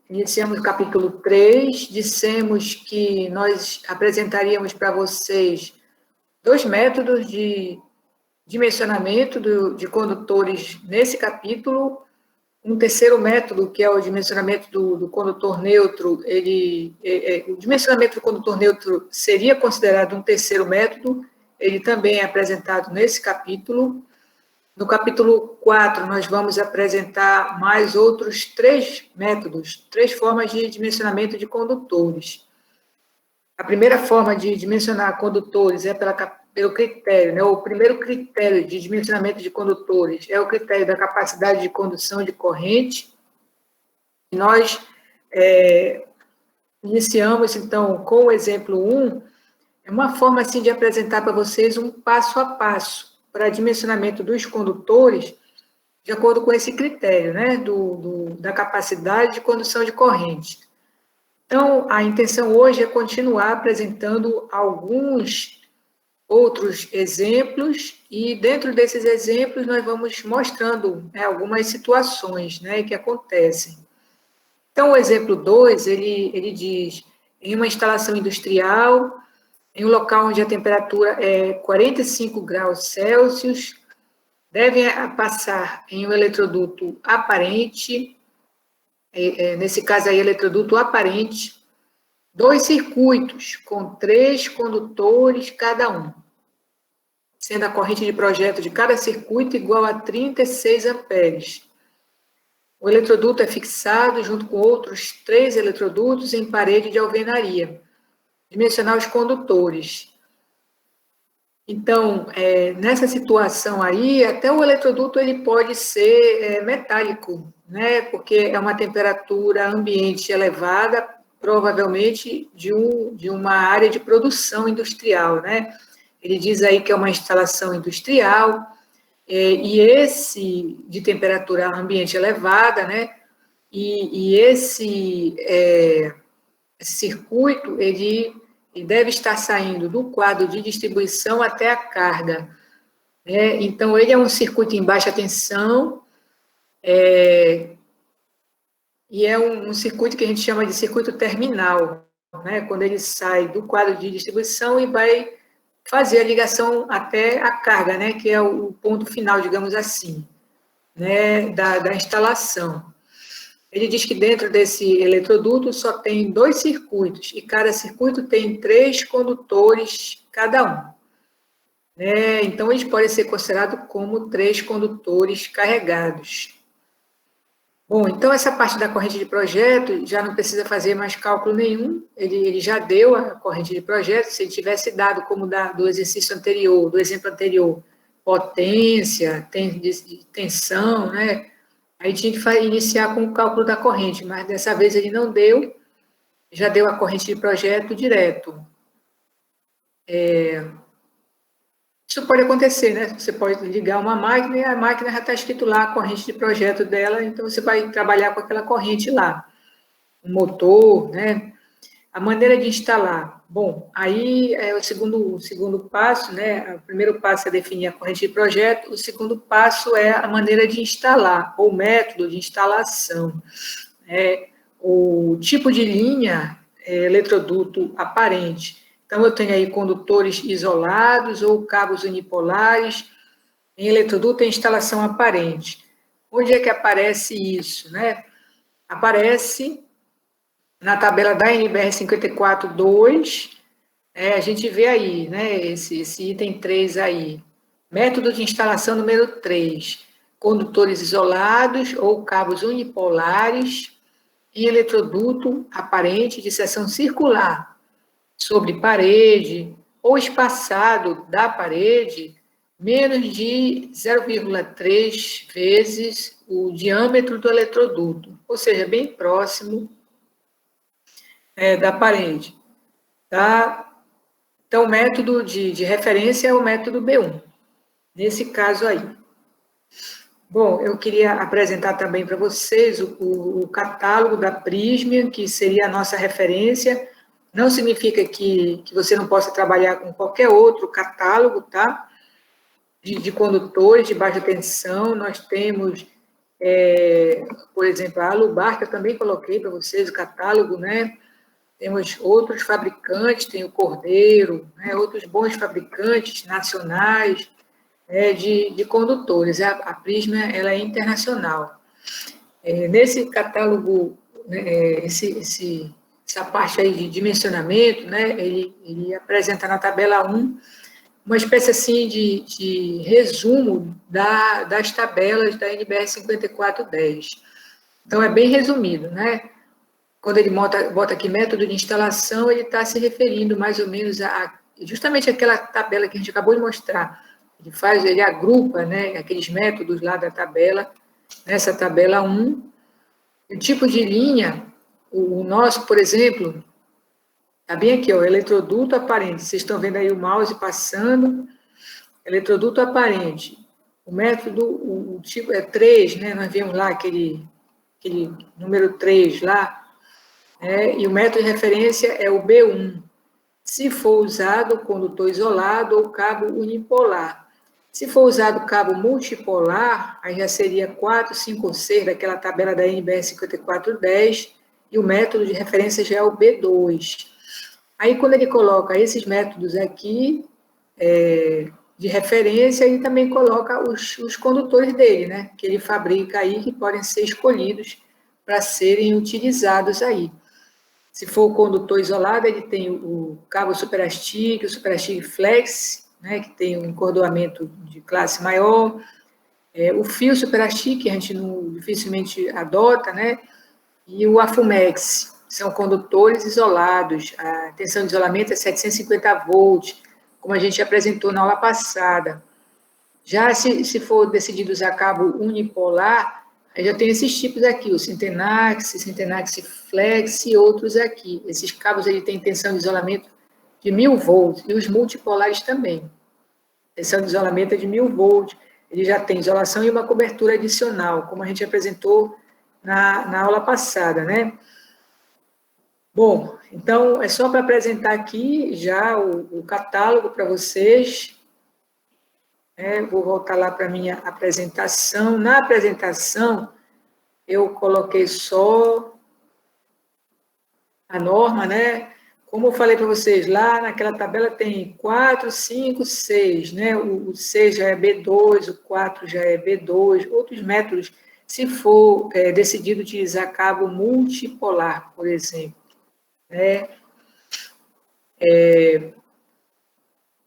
iniciamos o capítulo 3, dissemos que nós apresentaríamos para vocês 2 métodos de dimensionamento de condutores nesse capítulo. Um terceiro método, que é o dimensionamento do condutor neutro, o dimensionamento do condutor neutro seria considerado um terceiro método, ele também é apresentado nesse capítulo. No capítulo 4, nós vamos apresentar mais outros 3 métodos, 3 formas de dimensionamento de condutores. A primeira forma de dimensionar condutores é pelo critério, né? O primeiro critério de dimensionamento de condutores é o critério da capacidade de condução de corrente. Nós iniciamos, então, com o exemplo 1, é uma forma, assim, de apresentar para vocês um passo a passo para dimensionamento dos condutores, de acordo com esse critério, né, da capacidade de condução de corrente. Então, a intenção hoje é continuar apresentando alguns outros exemplos, e dentro desses exemplos nós vamos mostrando algumas situações, né, que acontecem. Então, o exemplo 2, ele diz, em uma instalação industrial, em um local onde a temperatura é 45 graus Celsius, devem passar em um eletroduto aparente, nesse caso aí, eletroduto aparente, 2 circuitos com 3 condutores cada um, sendo a corrente de projeto de cada circuito igual a 36 amperes. O eletroduto é fixado junto com outros 3 eletrodutos em parede de alvenaria. Dimensionar os condutores. Então, nessa situação aí, até o eletroduto ele pode ser metálico, né? Porque é uma temperatura ambiente elevada, provavelmente de uma área de produção industrial, né? Ele diz aí que é uma instalação industrial, e esse de temperatura ambiente elevada, né? E esse circuito, ele deve estar saindo do quadro de distribuição até a carga. Então, ele é um circuito em baixa tensão, e é um circuito que a gente chama de circuito terminal, né? Quando ele sai do quadro de distribuição e vai fazer a ligação até a carga, né? Que é o ponto final, digamos assim, né? da instalação. Ele diz que dentro desse eletroduto só tem 2 circuitos, e cada circuito tem 3 condutores cada um. Então, eles podem ser considerados como 3 condutores carregados. Bom, então essa parte da corrente de projeto já não precisa fazer mais cálculo nenhum, ele já deu a corrente de projeto. Se ele tivesse dado como do exercício anterior, do exemplo anterior, potência, tensão, né? Aí tinha que iniciar com o cálculo da corrente, mas dessa vez ele não deu, já deu a corrente de projeto direto. Isso pode acontecer, né? Você pode ligar uma máquina e a máquina já está escrito lá a corrente de projeto dela, então você vai trabalhar com aquela corrente lá. O motor, né? A maneira de instalar. Bom, aí é o segundo passo, né? O primeiro passo é definir a corrente de projeto, o segundo passo é a maneira de instalar, ou método de instalação. O tipo de linha é eletroduto aparente. Então, eu tenho aí condutores isolados ou cabos unipolares em eletroduto em instalação aparente. Onde é que aparece isso, né? Aparece na tabela da NBR 54.2, a gente vê aí, né, esse item 3 aí. Método de instalação número 3. Condutores isolados ou cabos unipolares em eletroduto aparente de seção circular, sobre parede ou espaçado da parede, menos de 0,3 vezes o diâmetro do eletroduto, ou seja, bem próximo da parede, tá? Então, o método de referência é o método B1, nesse caso aí. Bom, eu queria apresentar também para vocês o catálogo da Prysmian, que seria a nossa referência. Não significa que você não possa trabalhar com qualquer outro catálogo, tá? De condutores de baixa tensão. Nós temos Por exemplo, a Alubar, que eu também coloquei para vocês, o catálogo, né? Temos outros fabricantes, tem o Cordeiro, né? Outros bons fabricantes nacionais, né? de condutores. A Prisma ela é internacional. Nesse catálogo, né, essa parte aí de dimensionamento, né? Ele apresenta na tabela 1 uma espécie assim de resumo das tabelas da NBR 5410. Então, é bem resumido, né? Quando ele bota aqui método de instalação, ele está se referindo mais ou menos a justamente aquela tabela que a gente acabou de mostrar. Ele agrupa, né, aqueles métodos lá da tabela, nessa tabela 1. O tipo de linha, o nosso, por exemplo, está bem aqui, ó, eletroduto aparente. Vocês estão vendo aí o mouse passando. Eletroduto aparente. O método, o tipo é 3, né? Nós vimos lá aquele número 3 lá, né? E o método de referência é o B1. Se for usado condutor isolado ou cabo unipolar. Se for usado cabo multipolar, aí já seria 4, 5 ou 6 daquela tabela da NBR 5410, e o método de referência já é o B2. Aí, quando ele coloca esses métodos aqui, de referência, ele também coloca os condutores dele, né? Que ele fabrica aí, que podem ser escolhidos para serem utilizados aí. Se for o condutor isolado, ele tem o cabo superastig, o superastig flex, né? Que tem um encordoamento de classe maior, o fio superastig, que a gente dificilmente adota, né? E o Afumex, são condutores isolados, a tensão de isolamento é 750 volts, como a gente apresentou na aula passada. Já se for decidido usar cabo unipolar, aí já tem esses tipos aqui, o Syntenax Flex e outros aqui. Esses cabos aí têm tensão de isolamento de 1000 volts, e os multipolares também. Tensão de isolamento é de 1000 volts, ele já tem isolação e uma cobertura adicional, como a gente apresentou na aula passada, né? Bom, então é só para apresentar aqui já o catálogo para vocês. Vou voltar lá para a minha apresentação. Na apresentação, eu coloquei só a norma, né? Como eu falei para vocês, lá naquela tabela tem 4, 5, 6, né? O 6 já é B2, o 4 já é B2, outros métodos, se for decidido utilizar cabo multipolar, por exemplo.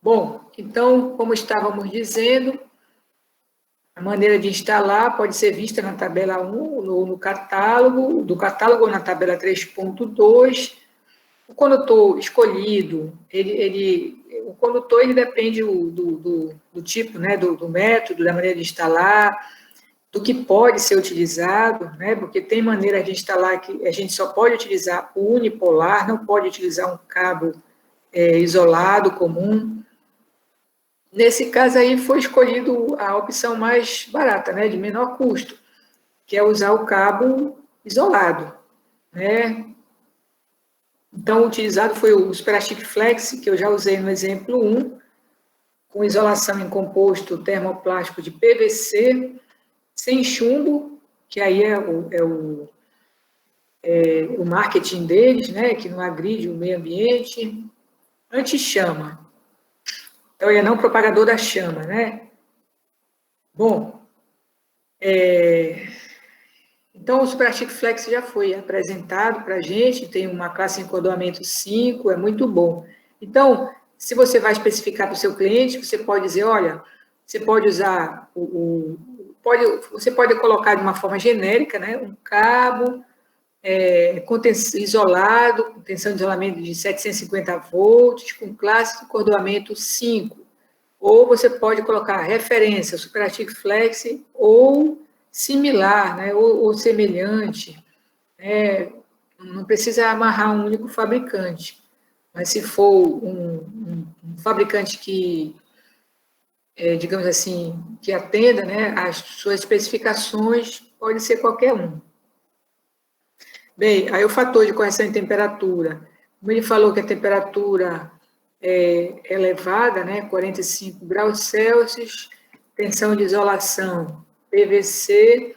Bom, então, como estávamos dizendo, a maneira de instalar pode ser vista na tabela 1, no catálogo, do catálogo ou na tabela 3.2. O condutor escolhido, o condutor ele depende do tipo, né, do método, da maneira de instalar, do que pode ser utilizado, né, porque tem maneira de instalar que a gente só pode utilizar o unipolar, não pode utilizar um cabo isolado comum. Nesse caso aí foi escolhido a opção mais barata, né, de menor custo, que é usar o cabo isolado, né? Então, o utilizado foi o Superastic Flex, que eu já usei no exemplo 1, com isolação em composto termoplástico de PVC, sem chumbo, que aí é o marketing deles, né, que não agride o meio ambiente, anti-chama. Então, ele é não propagador da chama, né? Bom, então o Superastic Flex já foi apresentado para a gente, tem uma classe em encordoamento 5, é muito bom. Então, se você vai especificar para o seu cliente, você pode dizer, olha, você pode usar você pode colocar de uma forma genérica, né, um cabo isolado, com tensão de isolamento de 750 volts, com classe de encordoamento 5. Ou você pode colocar referência, Superastic Flex, ou similar, né, ou semelhante. Não precisa amarrar um único fabricante. Mas se for um fabricante que, digamos assim, que atenda, né, às suas especificações, pode ser qualquer um. Bem, aí o fator de correção em temperatura. Como ele falou que a temperatura é elevada, né, 45 graus Celsius, tensão de isolação, PVC,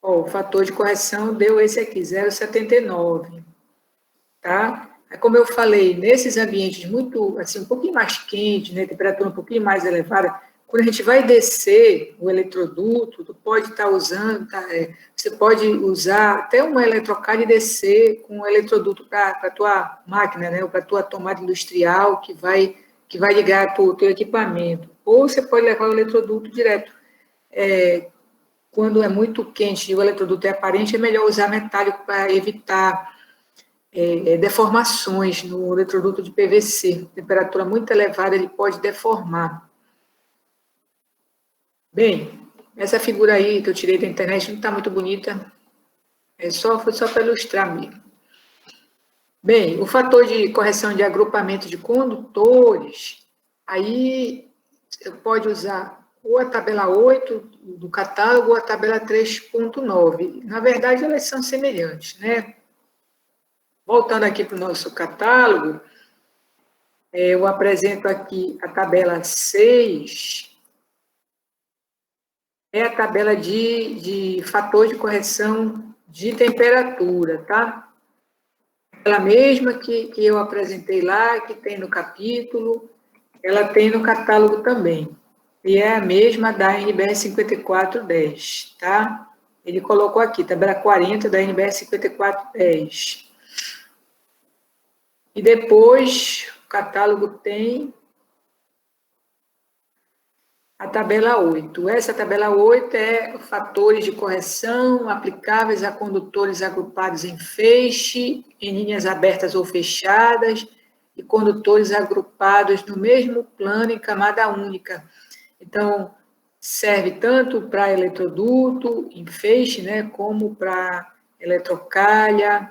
Ó, o fator de correção deu esse aqui, 0,79, tá? Como eu falei, nesses ambientes muito, assim, um pouquinho mais quentes, né, temperatura um pouquinho mais elevada, quando a gente vai descer o eletroduto, tu pode estar usando, você pode usar até uma eletrocard e descer com o eletroduto para a tua máquina, né, ou para a tua tomada industrial que vai ligar para o teu equipamento. Ou você pode levar o eletroduto direto. Quando é muito quente e o eletroduto é aparente, é melhor usar metálico para evitar deformações no eletroduto de PVC. Temperatura muito elevada, ele pode deformar. Bem, essa figura aí que eu tirei da internet não está muito bonita. Foi só para ilustrar mesmo. Bem, o fator de correção de agrupamento de condutores, aí você pode usar ou a tabela 8 do catálogo ou a tabela 3.9. Na verdade, elas são semelhantes, né? Voltando aqui para o nosso catálogo, eu apresento aqui a tabela 6, é a tabela de fator de correção de temperatura, tá? Ela mesma que eu apresentei lá, que tem no capítulo, ela tem no catálogo também. E é a mesma da NBR 5410, tá? Ele colocou aqui, tabela 40 da NBR 5410. E depois, o catálogo tem a tabela 8. Essa tabela 8 é fatores de correção aplicáveis a condutores agrupados em feixe, em linhas abertas ou fechadas, e condutores agrupados no mesmo plano em camada única. Então, serve tanto para eletroduto em feixe, né, como para eletrocalha,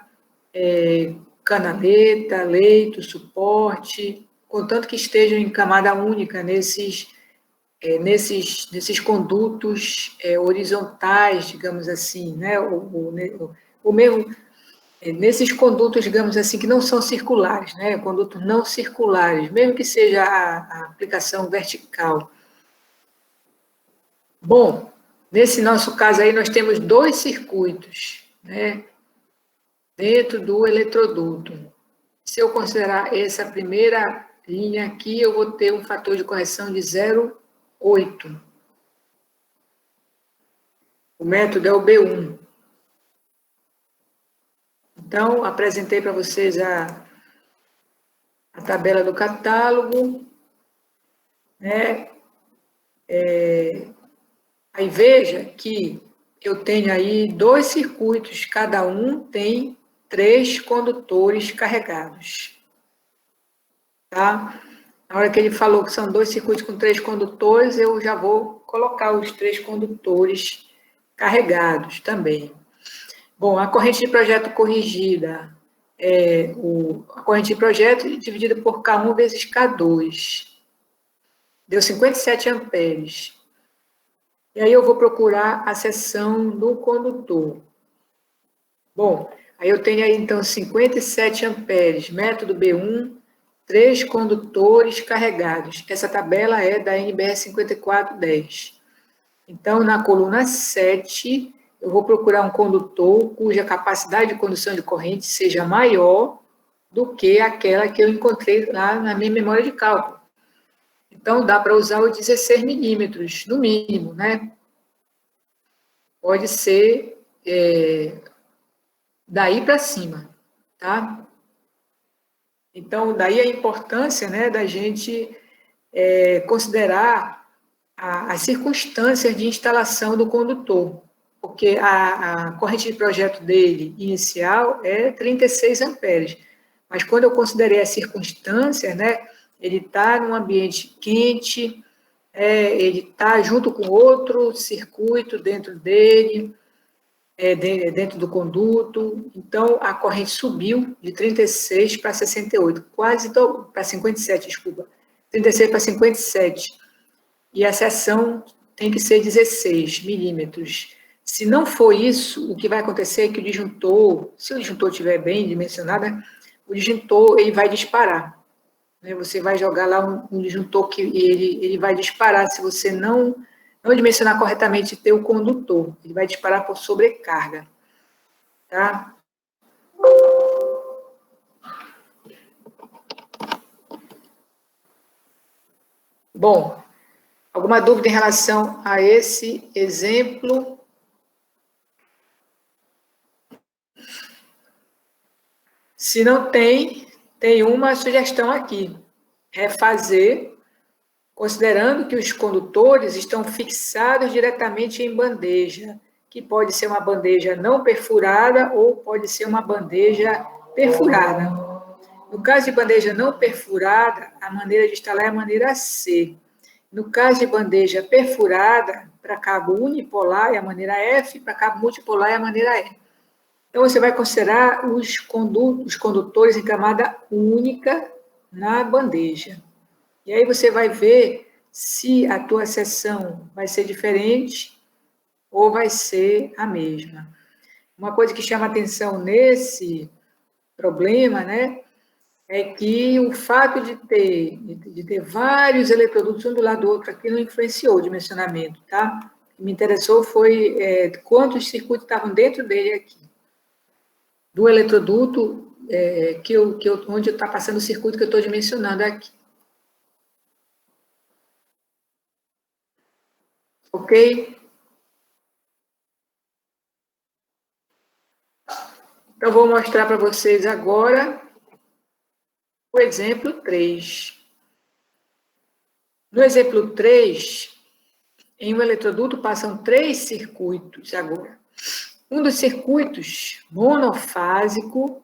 canaleta, leito, suporte, contanto que estejam em camada única nesses condutos horizontais, digamos assim, né? Ou mesmo nesses condutos, digamos assim, que não são circulares, né? Condutos não circulares, mesmo que seja a aplicação vertical. Bom, nesse nosso caso aí, nós temos 2 circuitos, né? Dentro do eletroduto. Se eu considerar essa primeira linha aqui, eu vou ter um fator de correção de 0,8. O método é o B1. Então, apresentei para vocês a tabela do catálogo, né? Aí veja que eu tenho aí 2 circuitos, cada um tem 3 condutores carregados, tá? Na hora que ele falou que são 2 circuitos com 3 condutores, eu já vou colocar os 3 condutores carregados também. Bom, a corrente de projeto corrigida, a corrente de projeto dividida por K1 vezes K2, deu 57 amperes. E aí eu vou procurar a seção do condutor. Bom, aí eu tenho aí então 57 amperes, método B1, 3 condutores carregados. Essa tabela é da NBR 5410. Então, na coluna 7, eu vou procurar um condutor cuja capacidade de condução de corrente seja maior do que aquela que eu encontrei lá na minha memória de cálculo. Então, dá para usar o 16 milímetros, no mínimo, né? Pode ser daí para cima, tá? Então, daí a importância, né, da gente considerar as circunstâncias de instalação do condutor, porque a corrente de projeto dele inicial é 36 amperes, mas quando eu considerei as circunstâncias, né, ele está num ambiente quente, ele está junto com outro circuito dentro dele, dentro do conduto, então a corrente subiu de 36 para 68, quase para 57, desculpa, 36 para 57, e a seção tem que ser 16 milímetros. Se não for isso, o que vai acontecer é que o disjuntor, se o disjuntor estiver bem dimensionado, o disjuntor ele vai disparar. Né? Você vai jogar lá um disjuntor que ele vai disparar se você não não dimensionar corretamente teu condutor, ele vai disparar por sobrecarga, tá? Bom, alguma dúvida em relação a esse exemplo? Se não tem, tem uma sugestão aqui, refazer, considerando que os condutores estão fixados diretamente em bandeja, que pode ser uma bandeja não perfurada ou pode ser uma bandeja perfurada. No caso de bandeja não perfurada, a maneira de instalar é a maneira C. No caso de bandeja perfurada, para cabo unipolar é a maneira F, para cabo multipolar é a maneira E. Então, você vai considerar os condutores em camada única na bandeja. E aí você vai ver se a tua seção vai ser diferente ou vai ser a mesma. Uma coisa que chama atenção nesse problema, né, é que o fato de ter vários eletrodutos um do lado do outro aqui não influenciou o dimensionamento, tá? O que me interessou foi quantos circuitos estavam dentro dele aqui. Do eletroduto onde está passando o circuito que eu estou dimensionando aqui. Ok? Então, vou mostrar para vocês agora o exemplo 3. No exemplo 3, em um eletroduto passam 3 circuitos agora. Um dos circuitos, monofásico,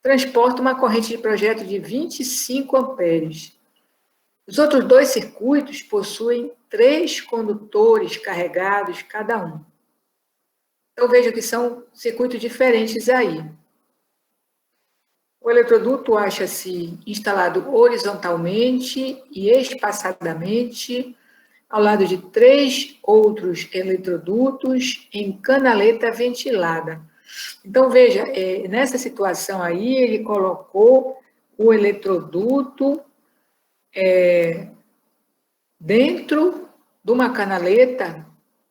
transporta uma corrente de projeto de 25 amperes. Os outros 2 circuitos possuem 3 condutores carregados cada um. Então, veja que são circuitos diferentes aí. O eletroduto acha-se instalado horizontalmente e espaçadamente ao lado de 3 outros eletrodutos em canaleta ventilada. Então, veja, nessa situação aí, ele colocou o eletroduto dentro de uma canaleta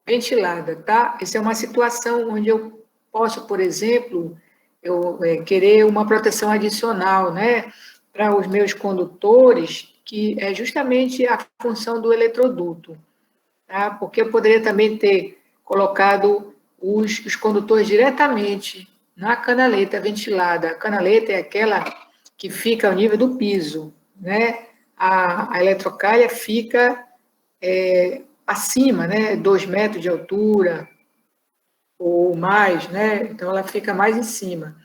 ventilada, tá? Essa é uma situação onde eu posso, por exemplo, querer uma proteção adicional, né, para os meus condutores, que é justamente a função do eletroduto, tá? Porque eu poderia também ter colocado os condutores diretamente na canaleta ventilada. A canaleta é aquela que fica ao nível do piso, né? A eletrocalha fica acima, né? 2 metros de altura ou mais, né? Então ela fica mais em cima.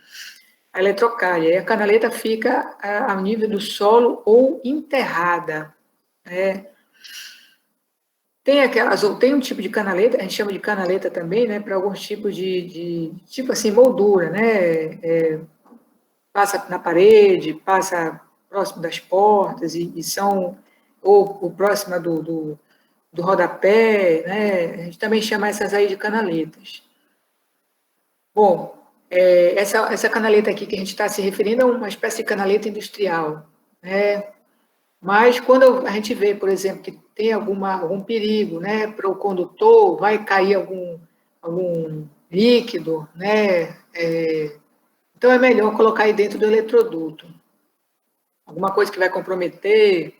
A eletrocalha. E a canaleta fica ao nível do solo ou enterrada, né? Tem um tipo de canaleta, a gente chama de canaleta também, né? Para alguns tipos tipo assim, moldura, né? Passa na parede, passa próximo das portas ou próxima do rodapé, né? A gente também chama essas aí de canaletas. Bom, essa canaleta aqui que a gente está se referindo é uma espécie de canaleta industrial, né? Mas quando a gente vê, por exemplo, que tem algum perigo, né, para o condutor, vai cair algum líquido, né? Então é melhor colocar aí dentro do eletroduto. Alguma coisa que vai comprometer.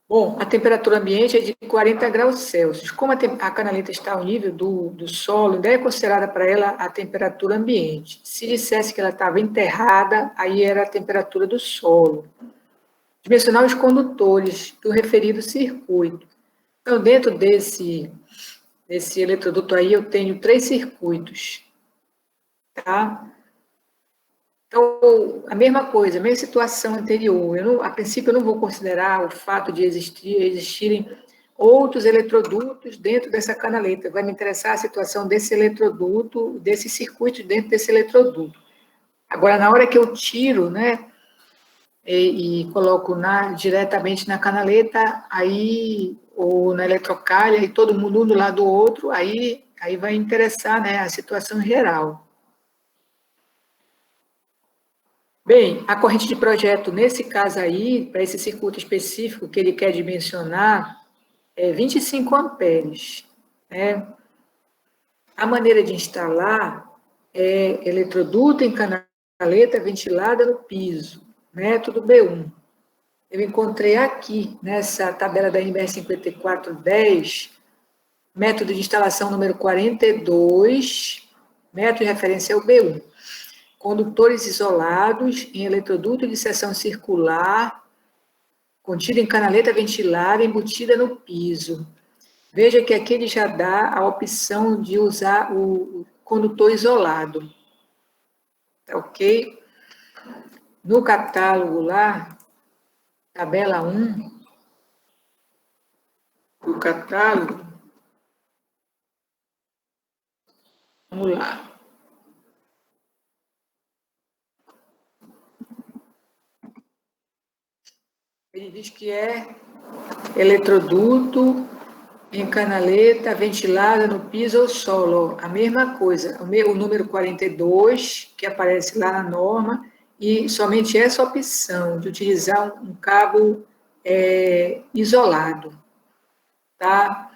Bom, a temperatura ambiente é de 40 graus Celsius. Como a canaleta está ao nível do solo, ainda é considerada para ela a temperatura ambiente. Se dissesse que ela estava enterrada, aí era a temperatura do solo. Dimensionar os condutores do referido circuito. Então, dentro desse eletroduto aí, eu tenho 3 circuitos. Tá? Então, a mesma coisa, a mesma situação anterior. A princípio, eu não vou considerar o fato de existirem outros eletrodutos dentro dessa canaleta. Vai me interessar a situação desse eletroduto, desse circuito dentro desse eletroduto. Agora, na hora que eu tiro, né, e coloco diretamente na canaleta, aí, ou na eletrocalha, e todo mundo um do lado do outro, aí vai interessar, né, a situação geral. Bem, a corrente de projeto, nesse caso aí, para esse circuito específico que ele quer dimensionar, é 25 amperes. Né? A maneira de instalar é eletroduto em canaleta ventilada no piso, método B1. Eu encontrei aqui, nessa tabela da NBR 5410, método de instalação número 42, método de referência é o B1. Condutores isolados em eletroduto de seção circular, contido em canaleta ventilada embutida no piso. Veja que aqui ele já dá a opção de usar o condutor isolado. Tá ok? No catálogo lá, tabela 1 do catálogo, vamos lá. Ele diz que é eletroduto em canaleta ventilada no piso ou solo. A mesma coisa, o número 42, que aparece lá na norma, e somente essa opção de utilizar um cabo isolado. Tá?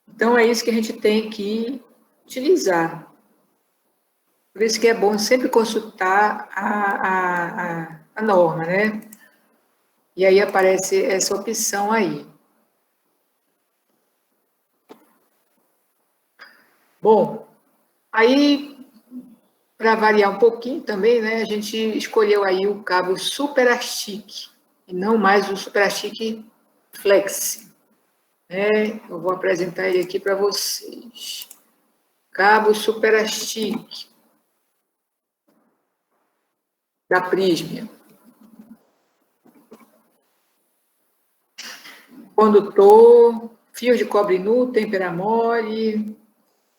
Então, é isso que a gente tem que utilizar. Por isso que é bom sempre consultar a norma, né? E aí aparece essa opção aí. Bom, aí, para variar um pouquinho também, né, a gente escolheu aí o cabo Superastic, e não mais o Superastic Flex. Né? Eu vou apresentar ele aqui para vocês. Cabo Superastic, da Prisma. Condutor, fio de cobre nu, tempera mole,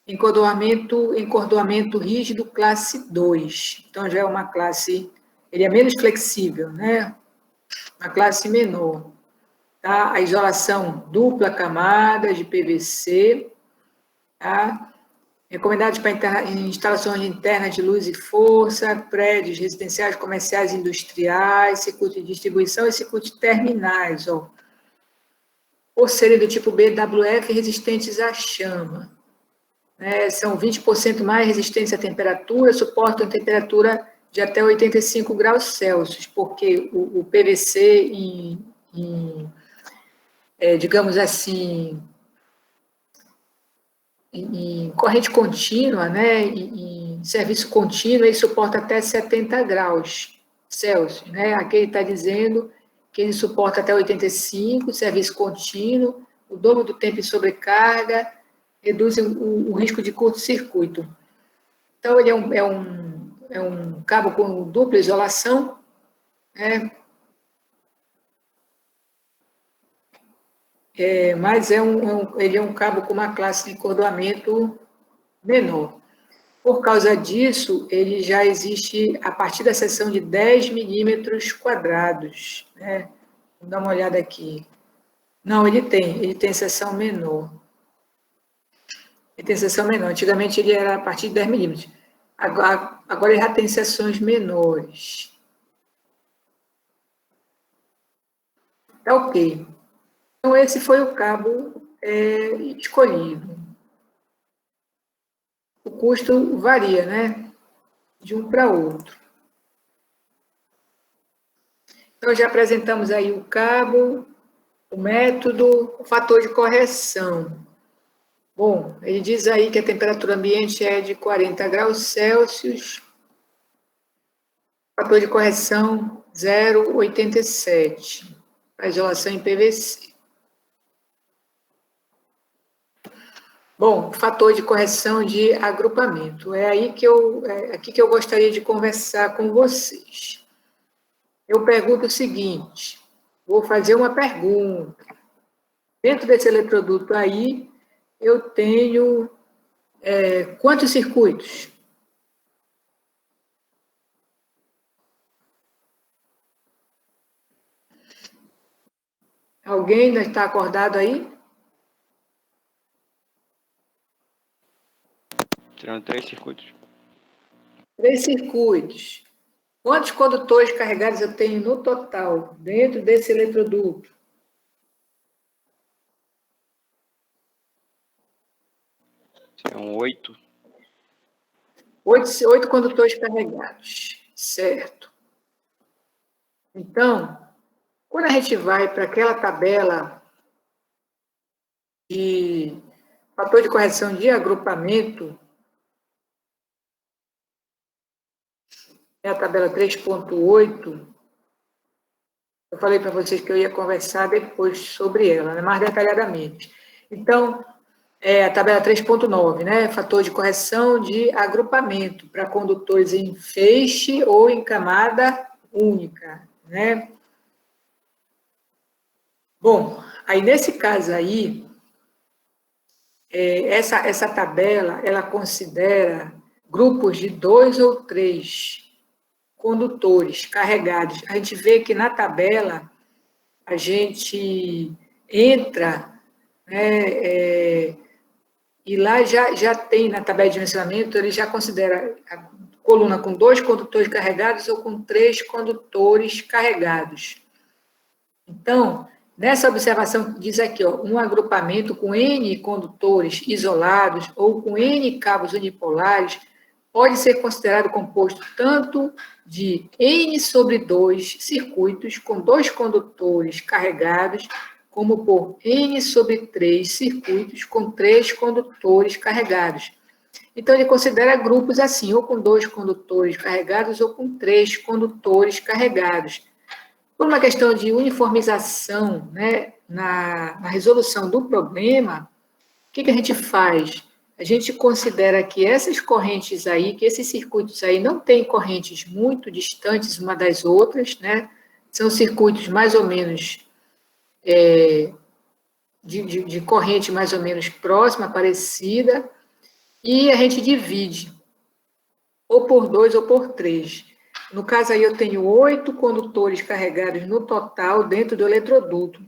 encordoamento rígido, classe 2. Então, já é uma classe, ele é menos flexível, né? Uma classe menor. Tá? A isolação dupla camada de PVC, tá? Recomendados para instalações internas de luz e força, prédios residenciais, comerciais e industriais, circuito de distribuição e circuito de terminais, ó. Por serem do tipo BWF resistentes à chama. Né? São 20% mais resistentes à temperatura, suportam temperatura de até 85 graus Celsius, porque o PVC digamos assim, em corrente contínua, né, em serviço contínuo, ele suporta até 70 graus Celsius. Né? Aqui ele está dizendo que ele suporta até 85, serviço contínuo, o dobro do tempo em sobrecarga, reduz o risco de curto-circuito. Então, ele é um cabo com dupla isolação, né? Mas ele é um cabo com uma classe de encordoamento menor. Por causa disso, ele já existe a partir da seção de 10 milímetros quadrados. Né? Vamos dar uma olhada aqui. Não, ele tem seção menor. Ele tem seção menor. Antigamente ele era a partir de 10 milímetros. Agora ele já tem seções menores. Tá ok. Então, esse foi o cabo escolhido. O custo varia, né? De um para outro. Então, já apresentamos aí o cabo, o método, o fator de correção. Bom, ele diz aí que a temperatura ambiente é de 40 graus Celsius, fator de correção 0,87, para isolação em PVC. Bom, fator de correção de agrupamento. Aqui que eu gostaria de conversar com vocês. Eu pergunto o seguinte, vou fazer uma pergunta. Dentro desse eletroduto aí, eu tenho quantos circuitos? Alguém ainda está acordado aí? Serão 3 circuitos. 3 circuitos. Quantos condutores carregados eu tenho no total, dentro desse eletroduto? São 8. 8 condutores carregados, certo. Então, quando a gente vai para aquela tabela de fator de correção de agrupamento, é a tabela 3.8, eu falei para vocês que eu ia conversar depois sobre ela, né, mais detalhadamente. Então, é a tabela 3.9, né? Fator de correção de agrupamento para condutores em feixe ou em camada única, né? Bom, aí nesse caso aí, essa tabela, ela considera grupos de 2 ou 3 condutores carregados. A gente vê que na tabela, a gente entra, né, e lá já tem, na tabela de dimensionamento, ele já considera a coluna com 2 condutores carregados ou com 3 condutores carregados. Então, nessa observação, diz aqui, ó, um agrupamento com N condutores isolados ou com N cabos unipolares pode ser considerado composto tanto de N sobre 2 circuitos com 2 condutores carregados, como por N sobre 3 circuitos com 3 condutores carregados. Então, ele considera grupos assim, ou com 2 condutores carregados ou com 3 condutores carregados. Por uma questão de uniformização, né, na resolução do problema, o que a gente faz? A gente considera que essas correntes aí, que esses circuitos aí não têm correntes muito distantes uma das outras, né? São circuitos mais ou menos de corrente mais ou menos próxima, parecida, e a gente divide ou por 2 ou por 3. No caso aí eu tenho 8 condutores carregados no total dentro do eletroduto.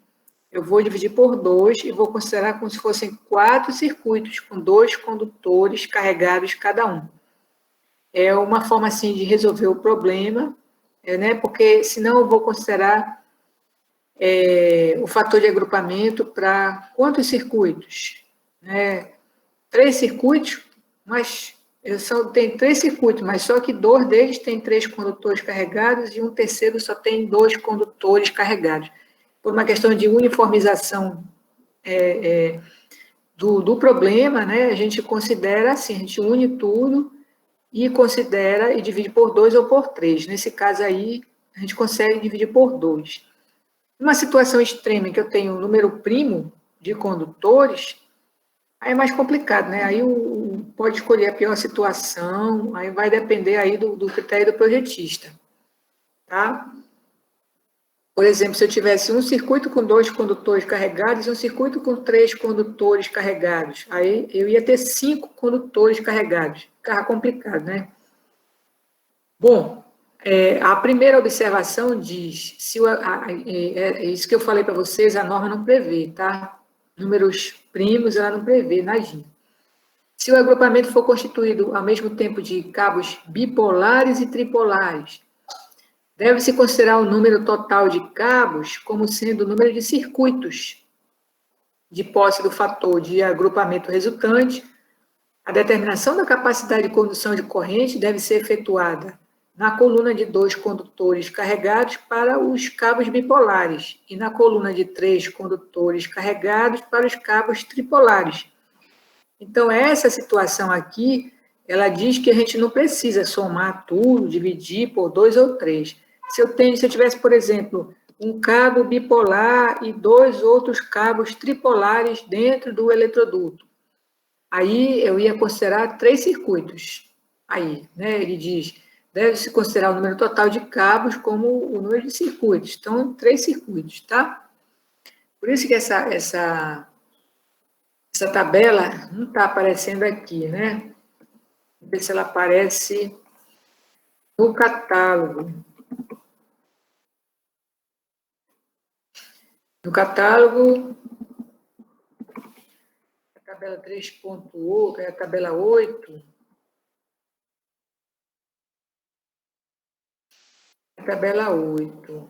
Eu vou dividir por 2 e vou considerar como se fossem 4 circuitos com 2 condutores carregados cada um. É uma forma assim de resolver o problema, né? Porque senão eu vou considerar o fator de agrupamento para quantos circuitos? 3 circuitos, mas tem 3 circuitos, mas só que 2 deles têm 3 condutores carregados e um terceiro só tem 2 condutores carregados. Por uma questão de uniformização do problema, né, a gente considera assim, a gente une tudo e considera e divide por 2 ou por 3. Nesse caso aí, a gente consegue dividir por 2. Numa situação extrema em que eu tenho um número primo de condutores, aí é mais complicado, né? Aí pode escolher a pior situação, aí vai depender aí do critério do projetista, tá? Por exemplo, se eu tivesse um circuito com 2 condutores carregados e um circuito com 3 condutores carregados, aí eu ia ter 5 condutores carregados. Ficava complicado, né? Bom, a primeira observação diz, isso que eu falei para vocês, a norma não prevê, tá? Números primos, ela não prevê, nadinha. Se o agrupamento for constituído ao mesmo tempo de cabos bipolares e tripolares, deve-se considerar o número total de cabos como sendo o número de circuitos de posse do fator de agrupamento resultante. A determinação da capacidade de condução de corrente deve ser efetuada na coluna de 2 condutores carregados para os cabos bipolares e na coluna de 3 condutores carregados para os cabos tripolares. Então, essa situação aqui, ela diz que a gente não precisa somar tudo, dividir por 2 ou 3. Se eu tivesse, por exemplo, um cabo bipolar e 2 outros cabos tripolares dentro do eletroduto, aí eu ia considerar 3 circuitos. Aí, né, ele diz, deve-se considerar o número total de cabos como o número de circuitos. Então, 3 circuitos, tá? Por isso que essa tabela não está aparecendo aqui, né? Vamos ver se ela aparece no catálogo. No catálogo, a tabela 3.8, a tabela 8, a tabela 8.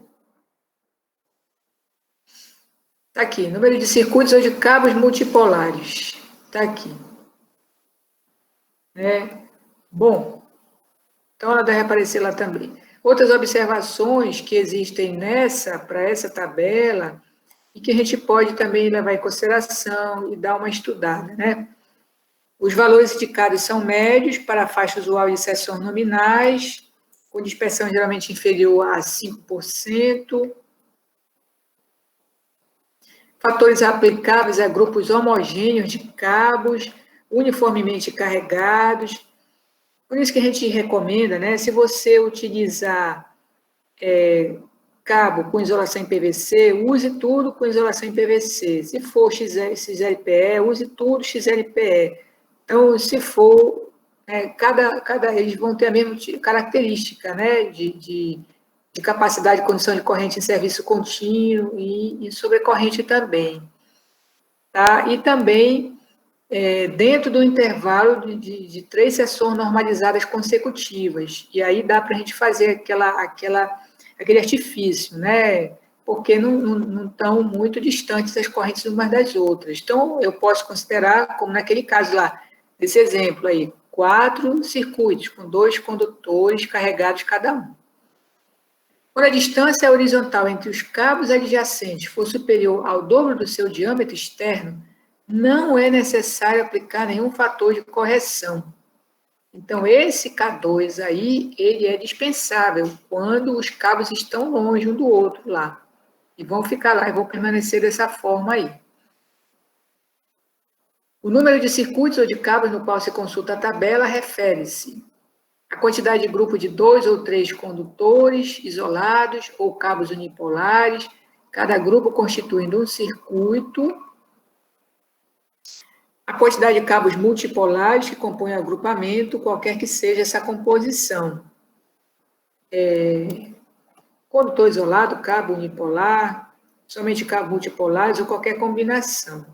Está aqui, número de circuitos ou de cabos multipolares. Está aqui. né? Bom, então ela deve aparecer lá também. Outras observações que existem para essa tabela, e que a gente pode também levar em consideração e dar uma estudada, né? Os valores indicados são médios para a faixa usual de seções nominais, com dispersão geralmente inferior a 5%. Fatores aplicáveis a grupos homogêneos de cabos, uniformemente carregados. Por isso que a gente recomenda, né? Se você utilizar cabo com isolação em PVC, use tudo com isolação em PVC. Se for XLPE, use tudo XLPE. Então, se for, eles vão ter a mesma característica, né, de capacidade de condução de corrente em serviço contínuo e sobrecorrente também. Tá? E também, dentro do intervalo de 3 sessões normalizadas consecutivas. E aí dá para a gente fazer aquele artifício, né? Porque não estão muito distantes as correntes umas das outras. Então, eu posso considerar, como naquele caso lá, esse exemplo aí, 4 circuitos com 2 condutores carregados cada um. Quando a distância horizontal entre os cabos adjacentes for superior ao dobro do seu diâmetro externo, não é necessário aplicar nenhum fator de correção. Então, esse K2 aí, ele é dispensável quando os cabos estão longe um do outro lá. E vão ficar lá e vão permanecer dessa forma aí. O número de circuitos ou de cabos no qual se consulta a tabela refere-se à quantidade de grupo de 2 ou 3 condutores isolados ou cabos unipolares, cada grupo constituindo um circuito, a quantidade de cabos multipolares que compõem o agrupamento, qualquer que seja essa composição. Condutor isolado, cabo unipolar, somente cabos multipolares ou qualquer combinação.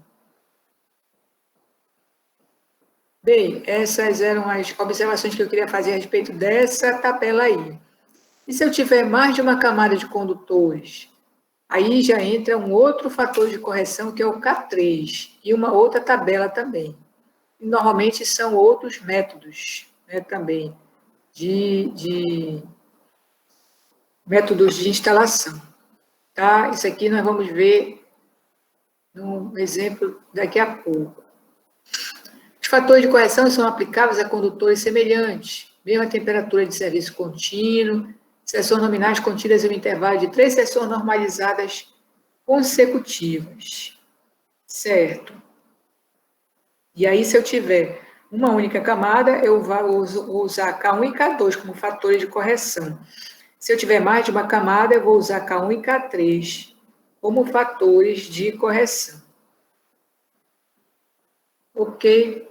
Bem, essas eram as observações que eu queria fazer a respeito dessa tabela aí. E se eu tiver mais de uma camada de condutores? Aí já entra um outro fator de correção, que é o K3, e uma outra tabela também. E normalmente são outros métodos, né, também, de métodos de instalação. Tá? Isso aqui nós vamos ver num exemplo daqui a pouco. Os fatores de correção são aplicáveis a condutores semelhantes, mesma temperatura de serviço contínuo, seções nominais contidas em um intervalo de 3 seções normalizadas consecutivas. Certo? E aí, se eu tiver uma única camada, eu vou usar K1 e K2 como fatores de correção. Se eu tiver mais de uma camada, eu vou usar K1 e K3 como fatores de correção. Ok?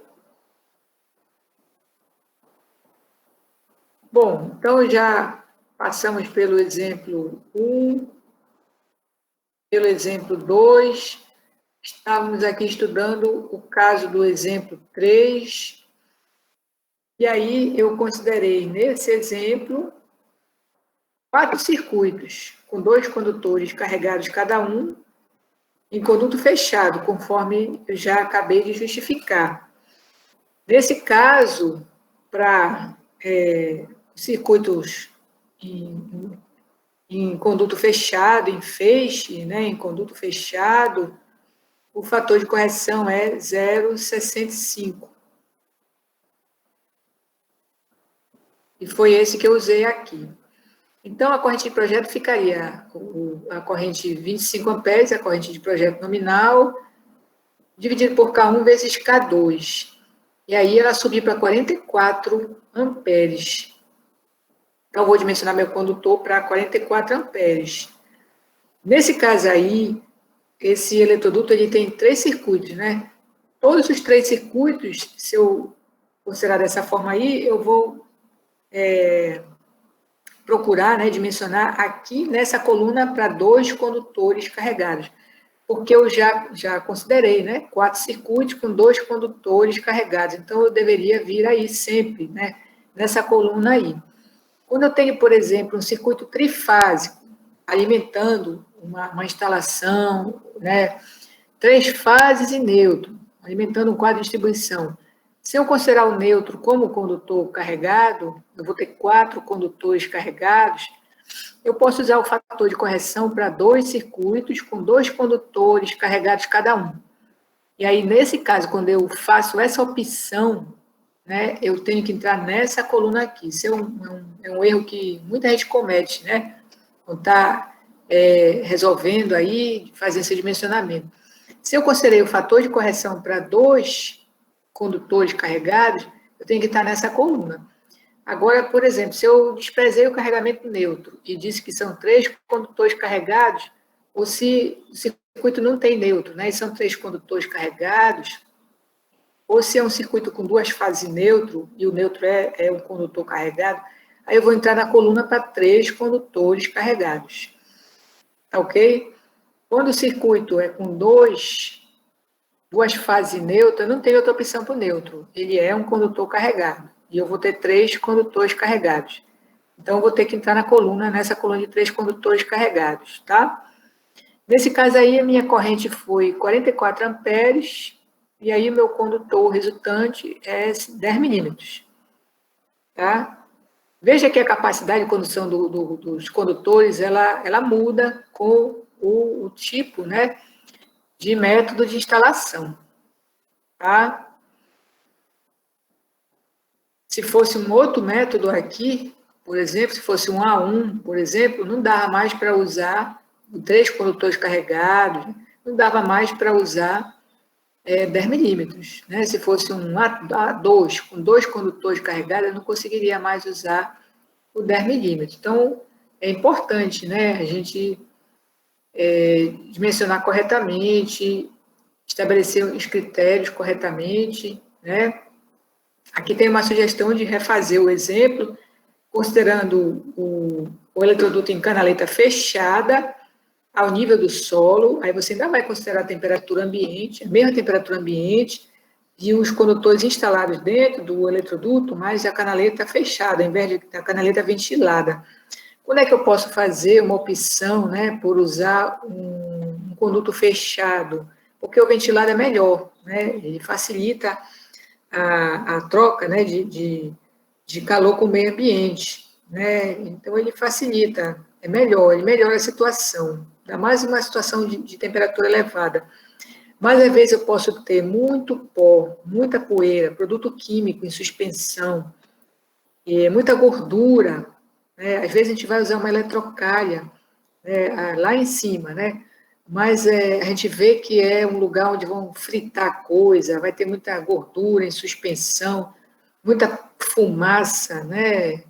Bom, então já passamos pelo exemplo 1, pelo exemplo 2, estávamos aqui estudando o caso do exemplo 3, e aí eu considerei nesse exemplo 4 circuitos, com 2 condutores carregados cada um, em conduto fechado, conforme eu já acabei de justificar. Nesse caso, para circuitos em conduto fechado, em feixe, né, em conduto fechado, o fator de correção é 0,65. E foi esse que eu usei aqui. Então, a corrente de projeto ficaria a corrente 25 amperes, a corrente de projeto nominal, dividido por K1 vezes K2. E aí ela subir para 44 amperes. Então, vou dimensionar meu condutor para 44 amperes. Nesse caso aí, esse eletroduto ele tem 3 circuitos, né? Todos os 3 circuitos, se eu considerar dessa forma aí, eu vou procurar, né, dimensionar aqui nessa coluna para 2 condutores carregados. Porque eu já considerei, né, 4 circuitos com 2 condutores carregados. Então, eu deveria vir aí sempre, né, nessa coluna aí. Quando eu tenho, por exemplo, um circuito trifásico, alimentando uma instalação, né, 3 fases e neutro, alimentando um quadro de distribuição, Se eu considerar o neutro como condutor carregado, eu vou ter 4 condutores carregados, eu posso usar o fator de correção para 2 circuitos com 2 condutores carregados cada um. E aí, nesse caso, quando eu faço essa opção, né, eu tenho que entrar nessa coluna aqui. Isso é um erro que muita gente comete, né? Quando está resolvendo aí, fazer esse dimensionamento. Se eu considerei o fator de correção para 2 condutores carregados, eu tenho que estar nessa coluna. Agora, por exemplo, se eu desprezei o carregamento neutro e disse que são 3 condutores carregados, ou se o circuito não tem neutro, né, e são 3 condutores carregados, ou se é um circuito com 2 fases neutro, e o neutro é um condutor carregado, aí eu vou entrar na coluna para 3 condutores carregados. Tá ok? Quando o circuito é com 2 fases neutras, não tem outra opção para o neutro. Ele é um condutor carregado. E eu vou ter 3 condutores carregados. Então, eu vou ter que entrar nessa coluna de 3 condutores carregados, tá? Nesse caso aí, a minha corrente foi 44 amperes, e aí o meu condutor resultante é 10 milímetros, tá? Veja que a capacidade de condução dos condutores, ela muda com o tipo, né, de método de instalação, tá? Se fosse um outro método aqui, por exemplo, se fosse um A1, por exemplo, não dava mais para usar 3 condutores carregados, não dava mais para usar 10 milímetros. Né? Se fosse um A2 com 2 condutores carregados, eu não conseguiria mais usar o 10 milímetros. Então, é importante, né, a gente dimensionar corretamente, estabelecer os critérios corretamente, né? Aqui tem uma sugestão de refazer o exemplo, considerando o eletroduto em canaleta fechada, ao nível do solo, aí você ainda vai considerar a temperatura ambiente, a mesma temperatura ambiente, e os condutores instalados dentro do eletroduto, mas a canaleta fechada, ao invés da canaleta ventilada. Quando é que eu posso fazer uma opção, né, por usar um conduto fechado? Porque o ventilado é melhor, né, ele facilita a troca, né, de calor com o meio ambiente, né, então ele facilita, ele melhora a situação, ainda mais uma situação de temperatura elevada. Mas, às vezes, eu posso ter muito pó, muita poeira, produto químico em suspensão, muita gordura, né, às vezes a gente vai usar uma eletrocalha, né, lá em cima, né, mas a gente vê que é um lugar onde vão fritar coisa, vai ter muita gordura em suspensão, muita fumaça, né?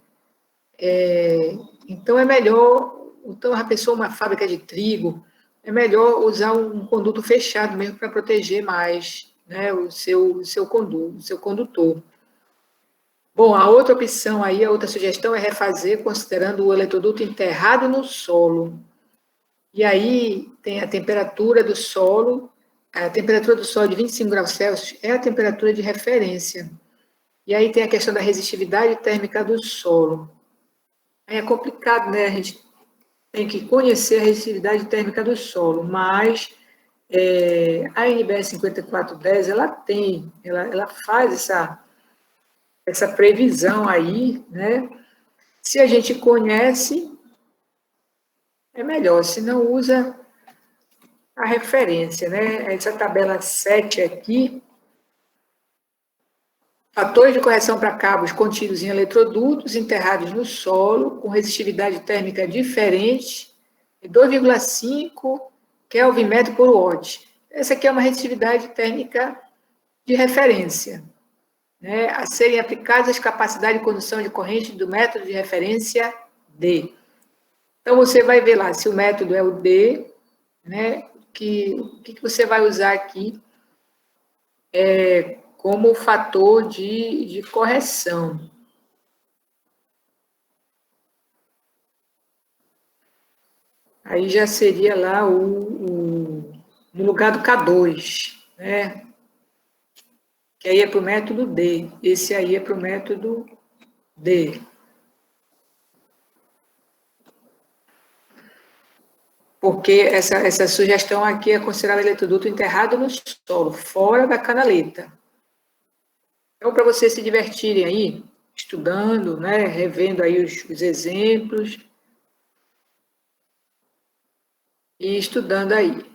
Então é melhor, então a pessoa, uma fábrica de trigo, é melhor usar um conduto fechado mesmo para proteger mais, né, o seu condutor. Bom, a outra opção aí, a outra sugestão é refazer considerando o eletroduto enterrado no solo. E aí tem a temperatura do solo de 25 graus Celsius é a temperatura de referência. E aí tem a questão da resistividade térmica do solo. Aí é complicado, né? A gente tem que conhecer a resistividade térmica do solo, mas a NBR 5410, ela faz essa previsão aí, né? Se a gente conhece, é melhor, se não usa a referência, né? Essa tabela 7 aqui, fatores de correção para cabos contidos em eletrodutos enterrados no solo, com resistividade térmica diferente, 2,5 Kelvin metro por watt. Essa aqui é uma resistividade térmica de referência, né? A serem aplicadas as capacidades de condução de corrente do método de referência D. Então, você vai ver lá se o método é o D, né? O que você vai usar aqui como fator de correção. Aí já seria lá no lugar do K2, né? Que aí é para o método D. Esse aí é para o método D. Porque essa sugestão aqui é considerar o eletroduto enterrado no solo, fora da canaleta. Então, para vocês se divertirem aí, estudando, né, revendo aí os exemplos e estudando aí.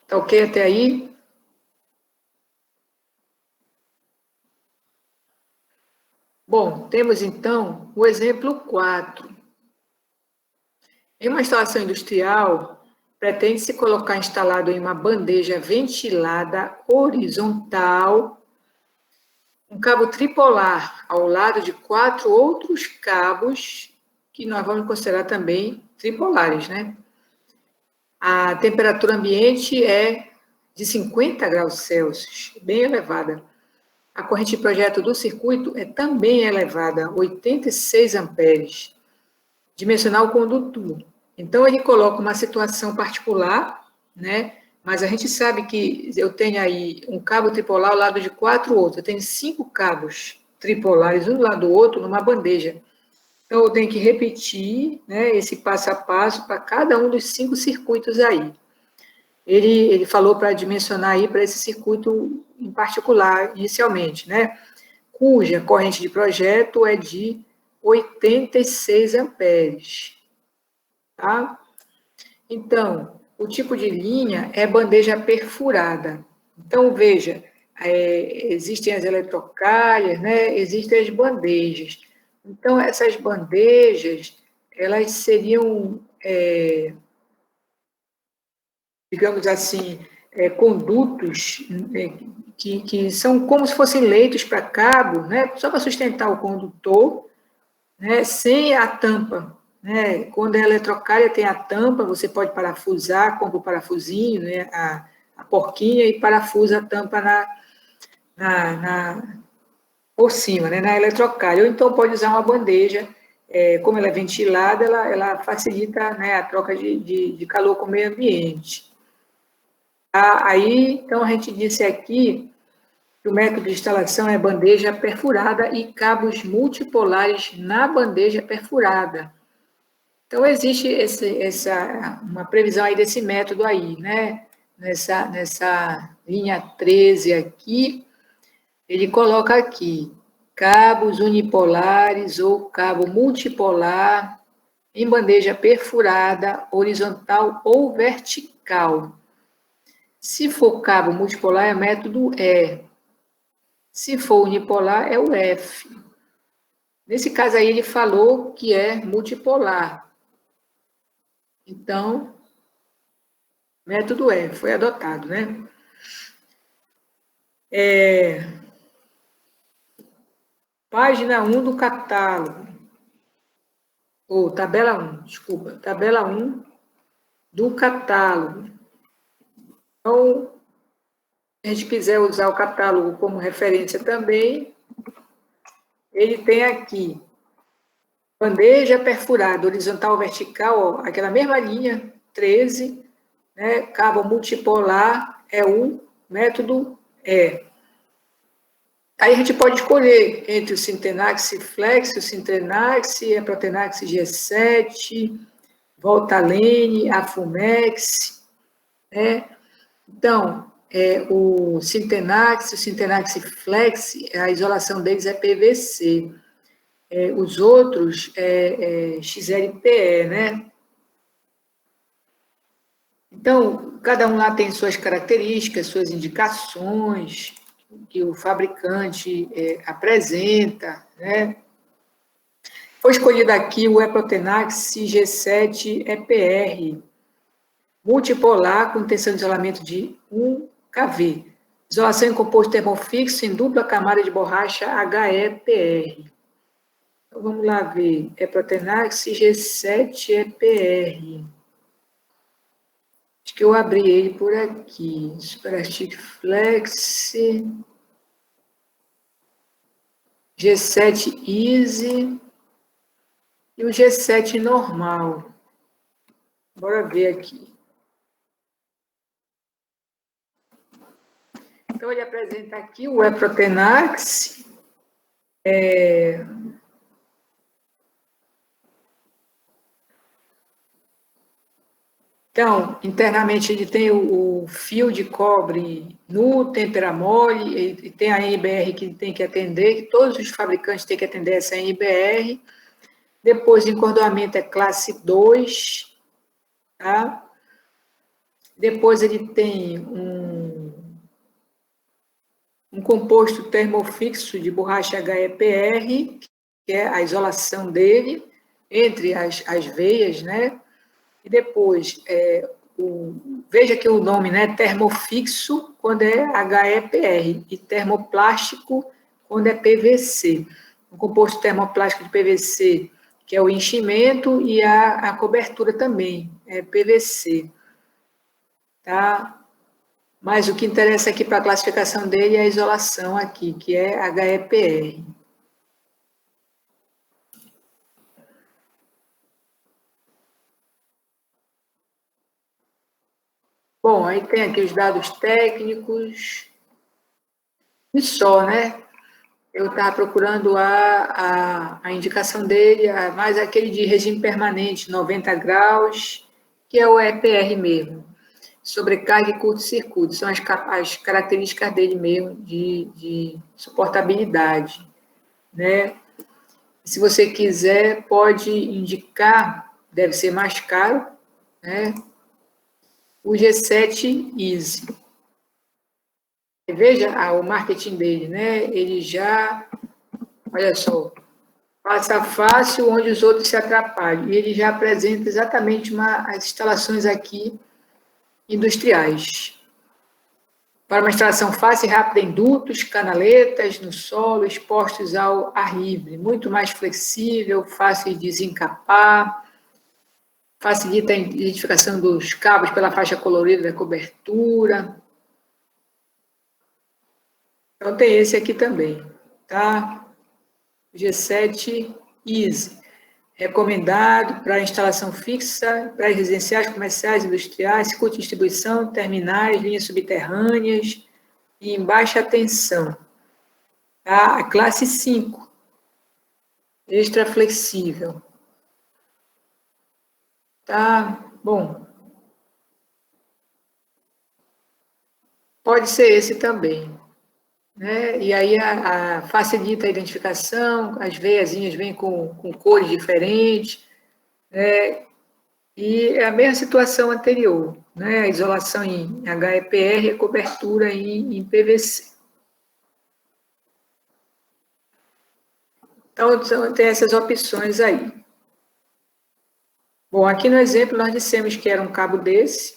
Tá ok até aí? Bom, temos então o exemplo 4. Em uma instalação industrial, pretende-se colocar instalado em uma bandeja ventilada horizontal um cabo tripolar ao lado de 4 outros cabos que nós vamos considerar também tripolares, né? A temperatura ambiente é de 50 graus Celsius, bem elevada. A corrente de projeto do circuito é também elevada, 86 amperes. Dimensionar o condutor. Então, ele coloca uma situação particular, né? Mas a gente sabe que eu tenho aí um cabo tripolar ao lado de 4 outros. Eu tenho 5 cabos tripolares, um do lado do outro, numa bandeja. Então, eu tenho que repetir, né, esse passo a passo para cada um dos 5 circuitos aí. Ele falou para dimensionar aí para esse circuito em particular, inicialmente, né? Cuja corrente de projeto é de 86 amperes. Tá? Então, o tipo de linha é bandeja perfurada. Então, veja, existem as eletrocalhas, né? Existem as bandejas. Então, essas bandejas, elas seriam, digamos assim, condutos que são como se fossem leitos para cabo, né? Só para sustentar o condutor, né? Sem a tampa. Né? Quando é eletrocária, tem a tampa, você pode parafusar, compra o parafusinho, né? a porquinha, e parafusa a tampa por cima, né? Na eletrocária. Ou então pode usar uma bandeja, como ela é ventilada, ela facilita, né, a troca de calor com o meio ambiente. Tá? Aí, então, a gente disse aqui que o método de instalação é bandeja perfurada e cabos multipolares na bandeja perfurada. Então, existe uma previsão aí desse método aí, né? Nessa linha 13 aqui, ele coloca aqui cabos unipolares ou cabo multipolar em bandeja perfurada, horizontal ou vertical. Se for cabo multipolar, é método E. Se for unipolar, é o F. Nesse caso aí, ele falou que é multipolar. Então, método E, foi adotado, né? Página 1 do catálogo. Ou tabela 1, desculpa. Tabela 1 do catálogo. Então, se a gente quiser usar o catálogo como referência também, ele tem aqui bandeja perfurada, horizontal ou vertical, ó, aquela mesma linha, 13, né? Cabo multipolar é o método E. Aí a gente pode escolher entre o Sintenax Flex, o Sintenax, a Protenax G7, Voltalene, a Fumex, né? Então, o Sintenax Flex, a isolação deles é PVC. Os outros é XLPE, né? Então, cada um lá tem suas características, suas indicações que o fabricante apresenta, né? Foi escolhido aqui o Eprotenax G7 EPR, multipolar com tensão de isolamento de 1 kV. Isolação em composto termofixo em dupla camada de borracha HEPR. Então, vamos lá ver. Eprotenax G7 EPR. Acho que eu abri ele por aqui. Superastic Flex. G7 Easy. E o G7 normal. Bora ver aqui. Então, ele apresenta aqui o Eprotenax. Então, internamente ele tem o fio de cobre no temperamole, e tem a NBR que tem que atender, que todos os fabricantes têm que atender essa NBR. Depois, o encordoamento é classe 2, tá? Depois ele tem um composto termofixo de borracha HEPR, que é a isolação dele entre as veias, né? E depois, veja que o nome, né? Termofixo, quando é HEPR, e termoplástico, quando é PVC. O composto termoplástico de PVC, que é o enchimento, e a cobertura também, é PVC. Tá? Mas o que interessa aqui para a classificação dele é a isolação aqui, que é HEPR. Bom, aí tem aqui os dados técnicos. E só, né? Eu estava procurando a indicação dele, mais aquele de regime permanente, 90 graus, que é o EPR mesmo. Sobrecarga e curto-circuito, são as características dele mesmo, de suportabilidade, né? Se você quiser, pode indicar, deve ser mais caro, né? O G7 Easy. Veja o marketing dele, né? Ele já, olha só, passa fácil onde os outros se atrapalham. E ele já apresenta exatamente as instalações aqui industriais. Para uma instalação fácil e rápida em dutos, canaletas no solo, expostos ao ar livre. Muito mais flexível, fácil de desencapar, facilita a identificação dos cabos pela faixa colorida da cobertura. Então, tem esse aqui também, tá? G7 Easy. Recomendado para instalação fixa, para residenciais, comerciais, industriais, circuito de distribuição, terminais, linhas subterrâneas e em baixa tensão. Tá? A classe 5, extra flexível. Tá? Bom, pode ser esse também. Né? E aí facilita a identificação, as veiazinhas vêm com cores diferentes, né? E é a mesma situação anterior, né? A isolação em HEPR e a cobertura em PVC. Então, tem essas opções aí. Bom, aqui no exemplo nós dissemos que era um cabo desse.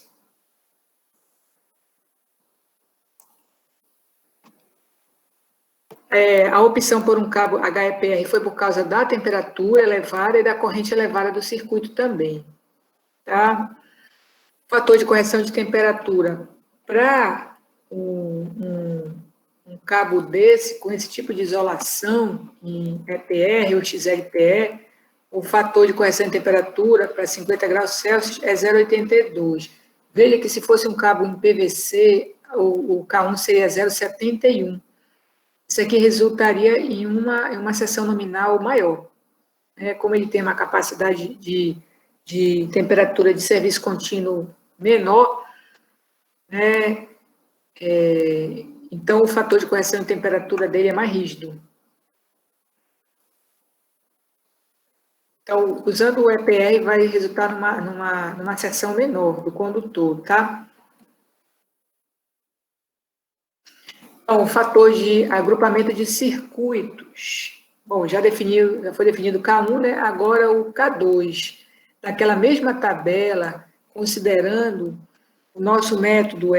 A opção por um cabo HEPR foi por causa da temperatura elevada e da corrente elevada do circuito também. Tá? Fator de correção de temperatura para um cabo desse, com esse tipo de isolação em EPR ou XLPE, o fator de correção de temperatura para 50 graus Celsius é 0,82. Veja que se fosse um cabo em PVC, o K1 seria 0,71. Isso aqui resultaria em uma seção nominal maior. Né? Como ele tem uma capacidade de temperatura de serviço contínuo menor, né? Então o fator de correção de temperatura dele é mais rígido. Então, usando o EPR, vai resultar numa seção menor do condutor, tá? Então, o fator de agrupamento de circuitos. Bom, já foi definido o K1, né? Agora o K2. Naquela mesma tabela, considerando o nosso método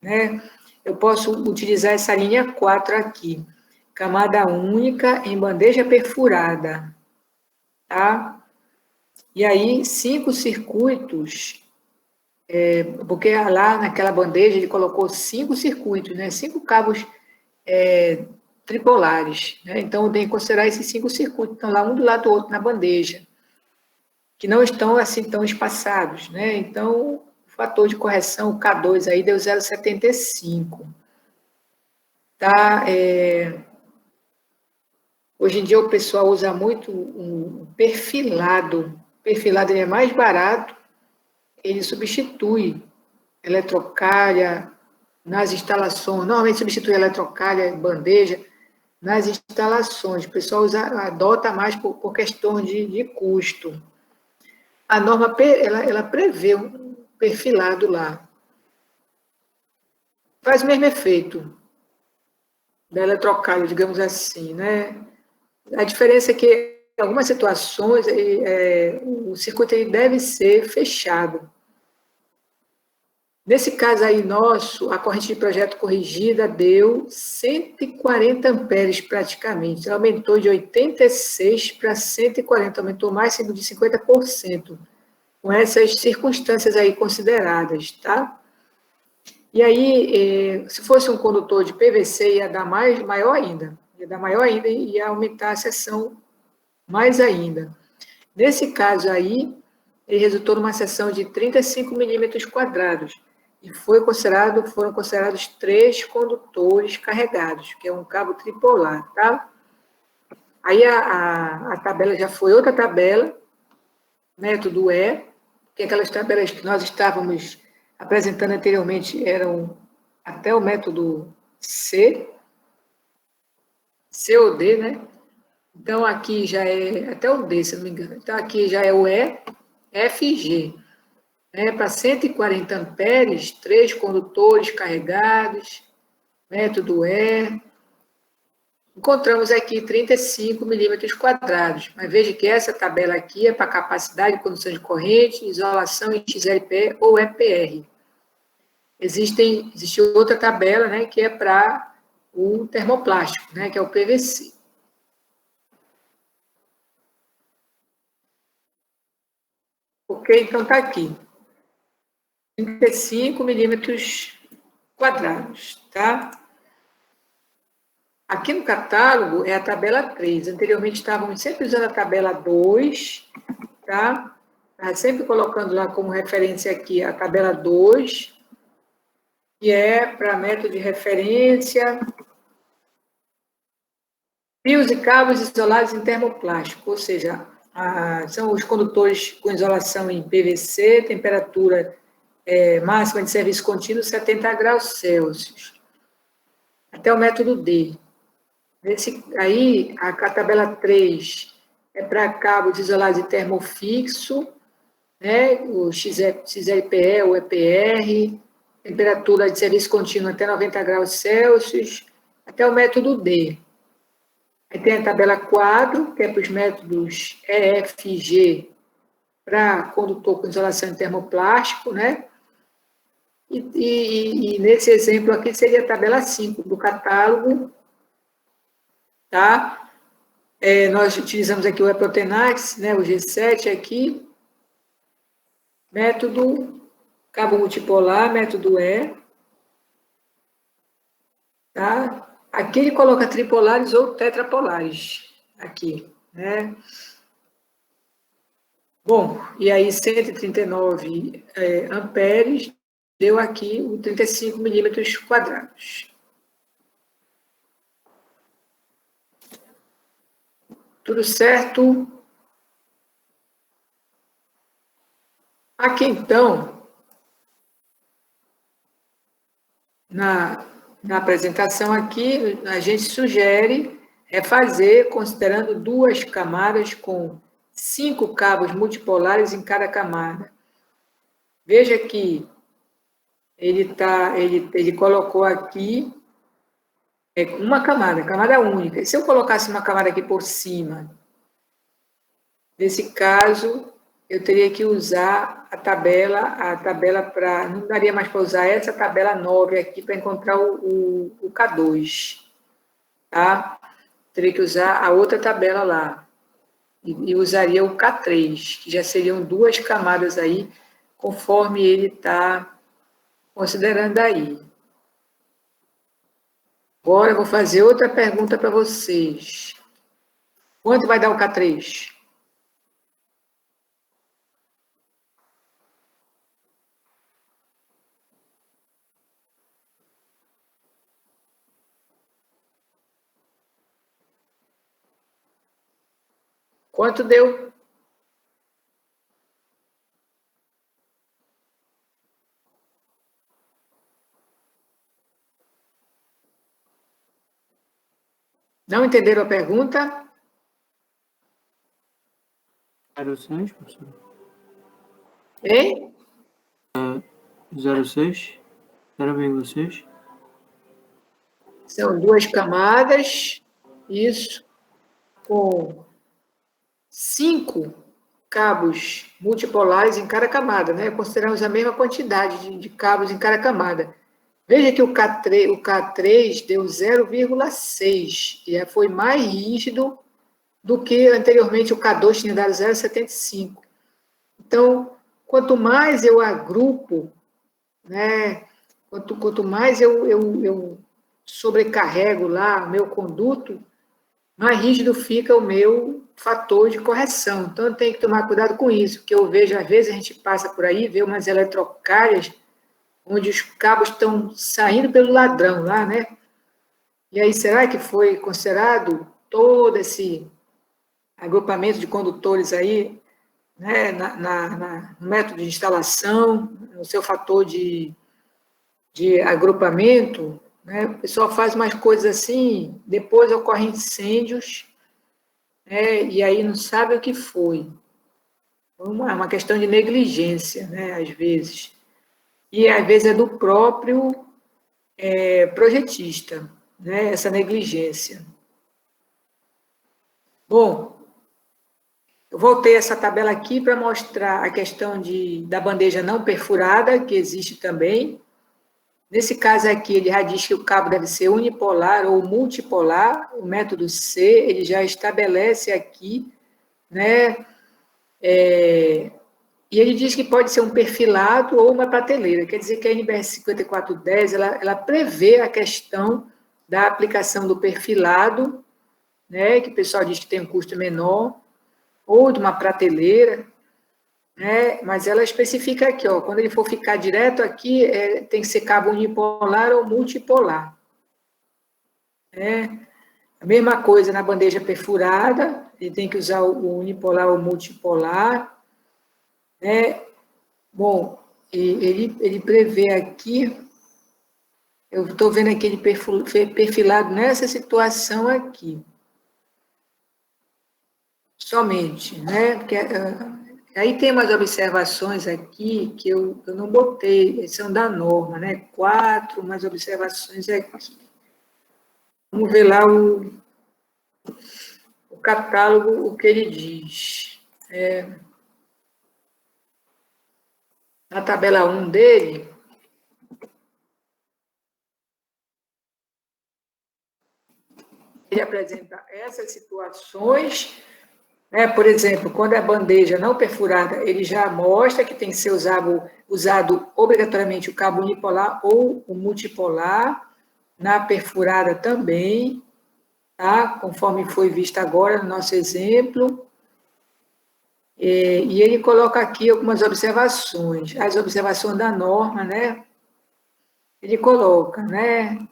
né? Eu posso utilizar essa linha 4 aqui. Camada única em bandeja perfurada. Tá? E aí, 5 circuitos, porque lá naquela bandeja ele colocou 5 circuitos, né? 5 cabos tripolares. Né? Então, eu tenho que considerar esses 5 circuitos, estão lá um do lado do outro na bandeja, que não estão assim tão espaçados. Né? Então, o fator de correção, o K2, aí deu 0,75. Tá? Hoje em dia o pessoal usa muito um perfilado. O perfilado ele é mais barato, ele substitui eletrocalha nas instalações, normalmente substitui eletrocalha e bandeja nas instalações. O pessoal adota mais por questão de custo. A norma ela prevê um perfilado lá. Faz o mesmo efeito da eletrocalha, digamos assim, né? A diferença é que, em algumas situações, o circuito ele deve ser fechado. Nesse caso aí nosso, a corrente de projeto corrigida deu 140 amperes praticamente. Ela aumentou de 86 para 140, aumentou mais de 50%, com essas circunstâncias aí consideradas, tá? E aí, se fosse um condutor de PVC, ia dar maior ainda. Ia dar maior ainda e ia aumentar a seção mais ainda. Nesse caso aí, ele resultou numa seção de 35 milímetros quadrados e foram considerados 3 condutores carregados, que é um cabo tripolar, tá? Aí a tabela já foi outra tabela, método E, que aquelas tabelas que nós estávamos apresentando anteriormente eram até o método C, COD, né? Então, aqui já é até o D, se não me engano. Então, aqui já é o E, FG. Para 140 amperes, 3 condutores carregados, método E. Encontramos aqui 35 milímetros quadrados. Mas veja que essa tabela aqui é para capacidade de condução de corrente, isolação em XLPE ou EPR. Existe outra tabela, né, que é para o termoplástico, né, que é o PVC. Ok? Então, está aqui. 35 milímetros quadrados, tá? Aqui no catálogo é a tabela 3. Anteriormente estávamos sempre usando a tabela 2, tá? Sempre colocando lá como referência aqui a tabela 2, que é para método de referência, fios e cabos isolados em termoplástico, ou seja, são os condutores com isolação em PVC, temperatura máxima de serviço contínuo 70 graus Celsius, até o método D. Aí, a tabela 3 é para cabos isolados de termofixo, né, o XLPE ou EPR, temperatura de serviço contínuo até 90 graus Celsius, até o método D. Aí tem a tabela 4, que é para os métodos EFG, para condutor com isolação em termoplástico, né? E nesse exemplo aqui seria a tabela 5 do catálogo, tá? Nós utilizamos aqui o Eprotenax, né, o G7 aqui, método cabo multipolar, método E, tá? Aqui ele coloca tripolares ou tetrapolares, aqui, né? Bom, e aí 139 amperes deu aqui o 35 milímetros quadrados. Tudo certo? Aqui, então, na apresentação aqui, a gente sugere fazer considerando 2 camadas com 5 cabos multipolares em cada camada. Veja que ele colocou aqui uma camada única. E se eu colocasse uma camada aqui por cima, nesse caso, eu teria que usar a tabela para... Não daria mais para usar essa tabela 9 aqui para encontrar o K2, tá? Teria que usar a outra tabela lá. E usaria o K3, que já seriam 2 camadas aí, conforme ele está considerando aí. Agora eu vou fazer outra pergunta para vocês. Quanto vai dar o K3? Quanto deu? Não entenderam a pergunta? 0,6, professor? Hein? 0,6? 0,6? São duas camadas, isso, com 5 cabos multipolares em cada camada, né? Consideramos a mesma quantidade de cabos em cada camada. Veja que o K3 deu 0,6 e foi mais rígido do que anteriormente o K2 tinha dado 0,75. Então, quanto mais eu agrupo, né, quanto mais eu sobrecarrego lá o meu conduto, mais rígido fica o meu fator de correção. Então, eu tenho que tomar cuidado com isso, porque eu vejo, às vezes, a gente passa por aí, vê umas eletrocárias onde os cabos estão saindo pelo ladrão lá, né? E aí, será que foi considerado todo esse agrupamento de condutores aí, né, no método de instalação, no seu fator de agrupamento, né? O pessoal faz umas coisas assim, depois ocorrem incêndios, né, e aí não sabe o que foi. É uma questão de negligência, né, às vezes. E às vezes é do próprio projetista, né, essa negligência. Bom, eu voltei essa tabela aqui para mostrar a questão da bandeja não perfurada, que existe também. Nesse caso aqui, ele já diz que o cabo deve ser unipolar ou multipolar. O método C, ele já estabelece aqui, né? E ele diz que pode ser um perfilado ou uma prateleira. Quer dizer que a NBR 5410, ela prevê a questão da aplicação do perfilado, né? Que o pessoal diz que tem um custo menor, ou de uma prateleira, né? Mas ela especifica aqui, ó, quando ele for ficar direto aqui, tem que ser cabo unipolar ou multipolar. Né? A mesma coisa na bandeja perfurada, ele tem que usar o unipolar ou multipolar. Né? Bom, ele prevê aqui, eu estou vendo aqui ele perfilado nessa situação aqui. Somente, né? Porque aí tem umas observações aqui que eu não botei, são da norma, né? 4, umas observações aqui. Vamos ver lá o catálogo, o que ele diz. Na tabela 1 dele, ele apresenta essas situações. Por exemplo, quando a bandeja não perfurada, ele já mostra que tem que ser usado obrigatoriamente o cabo unipolar ou o multipolar, na perfurada também, tá? Conforme foi visto agora no nosso exemplo. E ele coloca aqui algumas observações, as observações da norma, né? Ele coloca, né?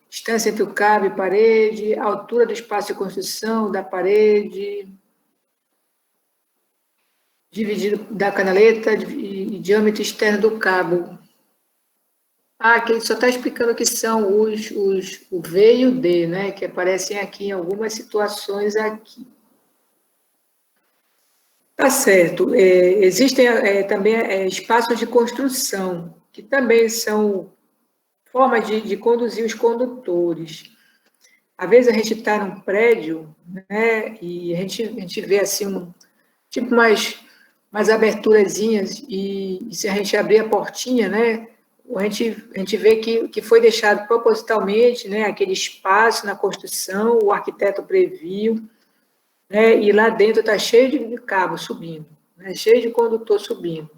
Distância entre o cabo e parede, altura do espaço de construção da parede, dividido da canaleta e diâmetro externo do cabo. Aqui ele só está explicando que são o V e o D, né? Que aparecem aqui em algumas situações aqui. Tá certo. Existem também espaços de construção, que também são formas de conduzir os condutores. Às vezes a gente está num prédio, né, e a gente vê assim, tipo umas aberturazinhas, e se a gente abrir a portinha, né, a gente vê que foi deixado propositalmente, né, aquele espaço na construção, o arquiteto previu, né, e lá dentro está cheio de cabo subindo, né, cheio de condutor subindo.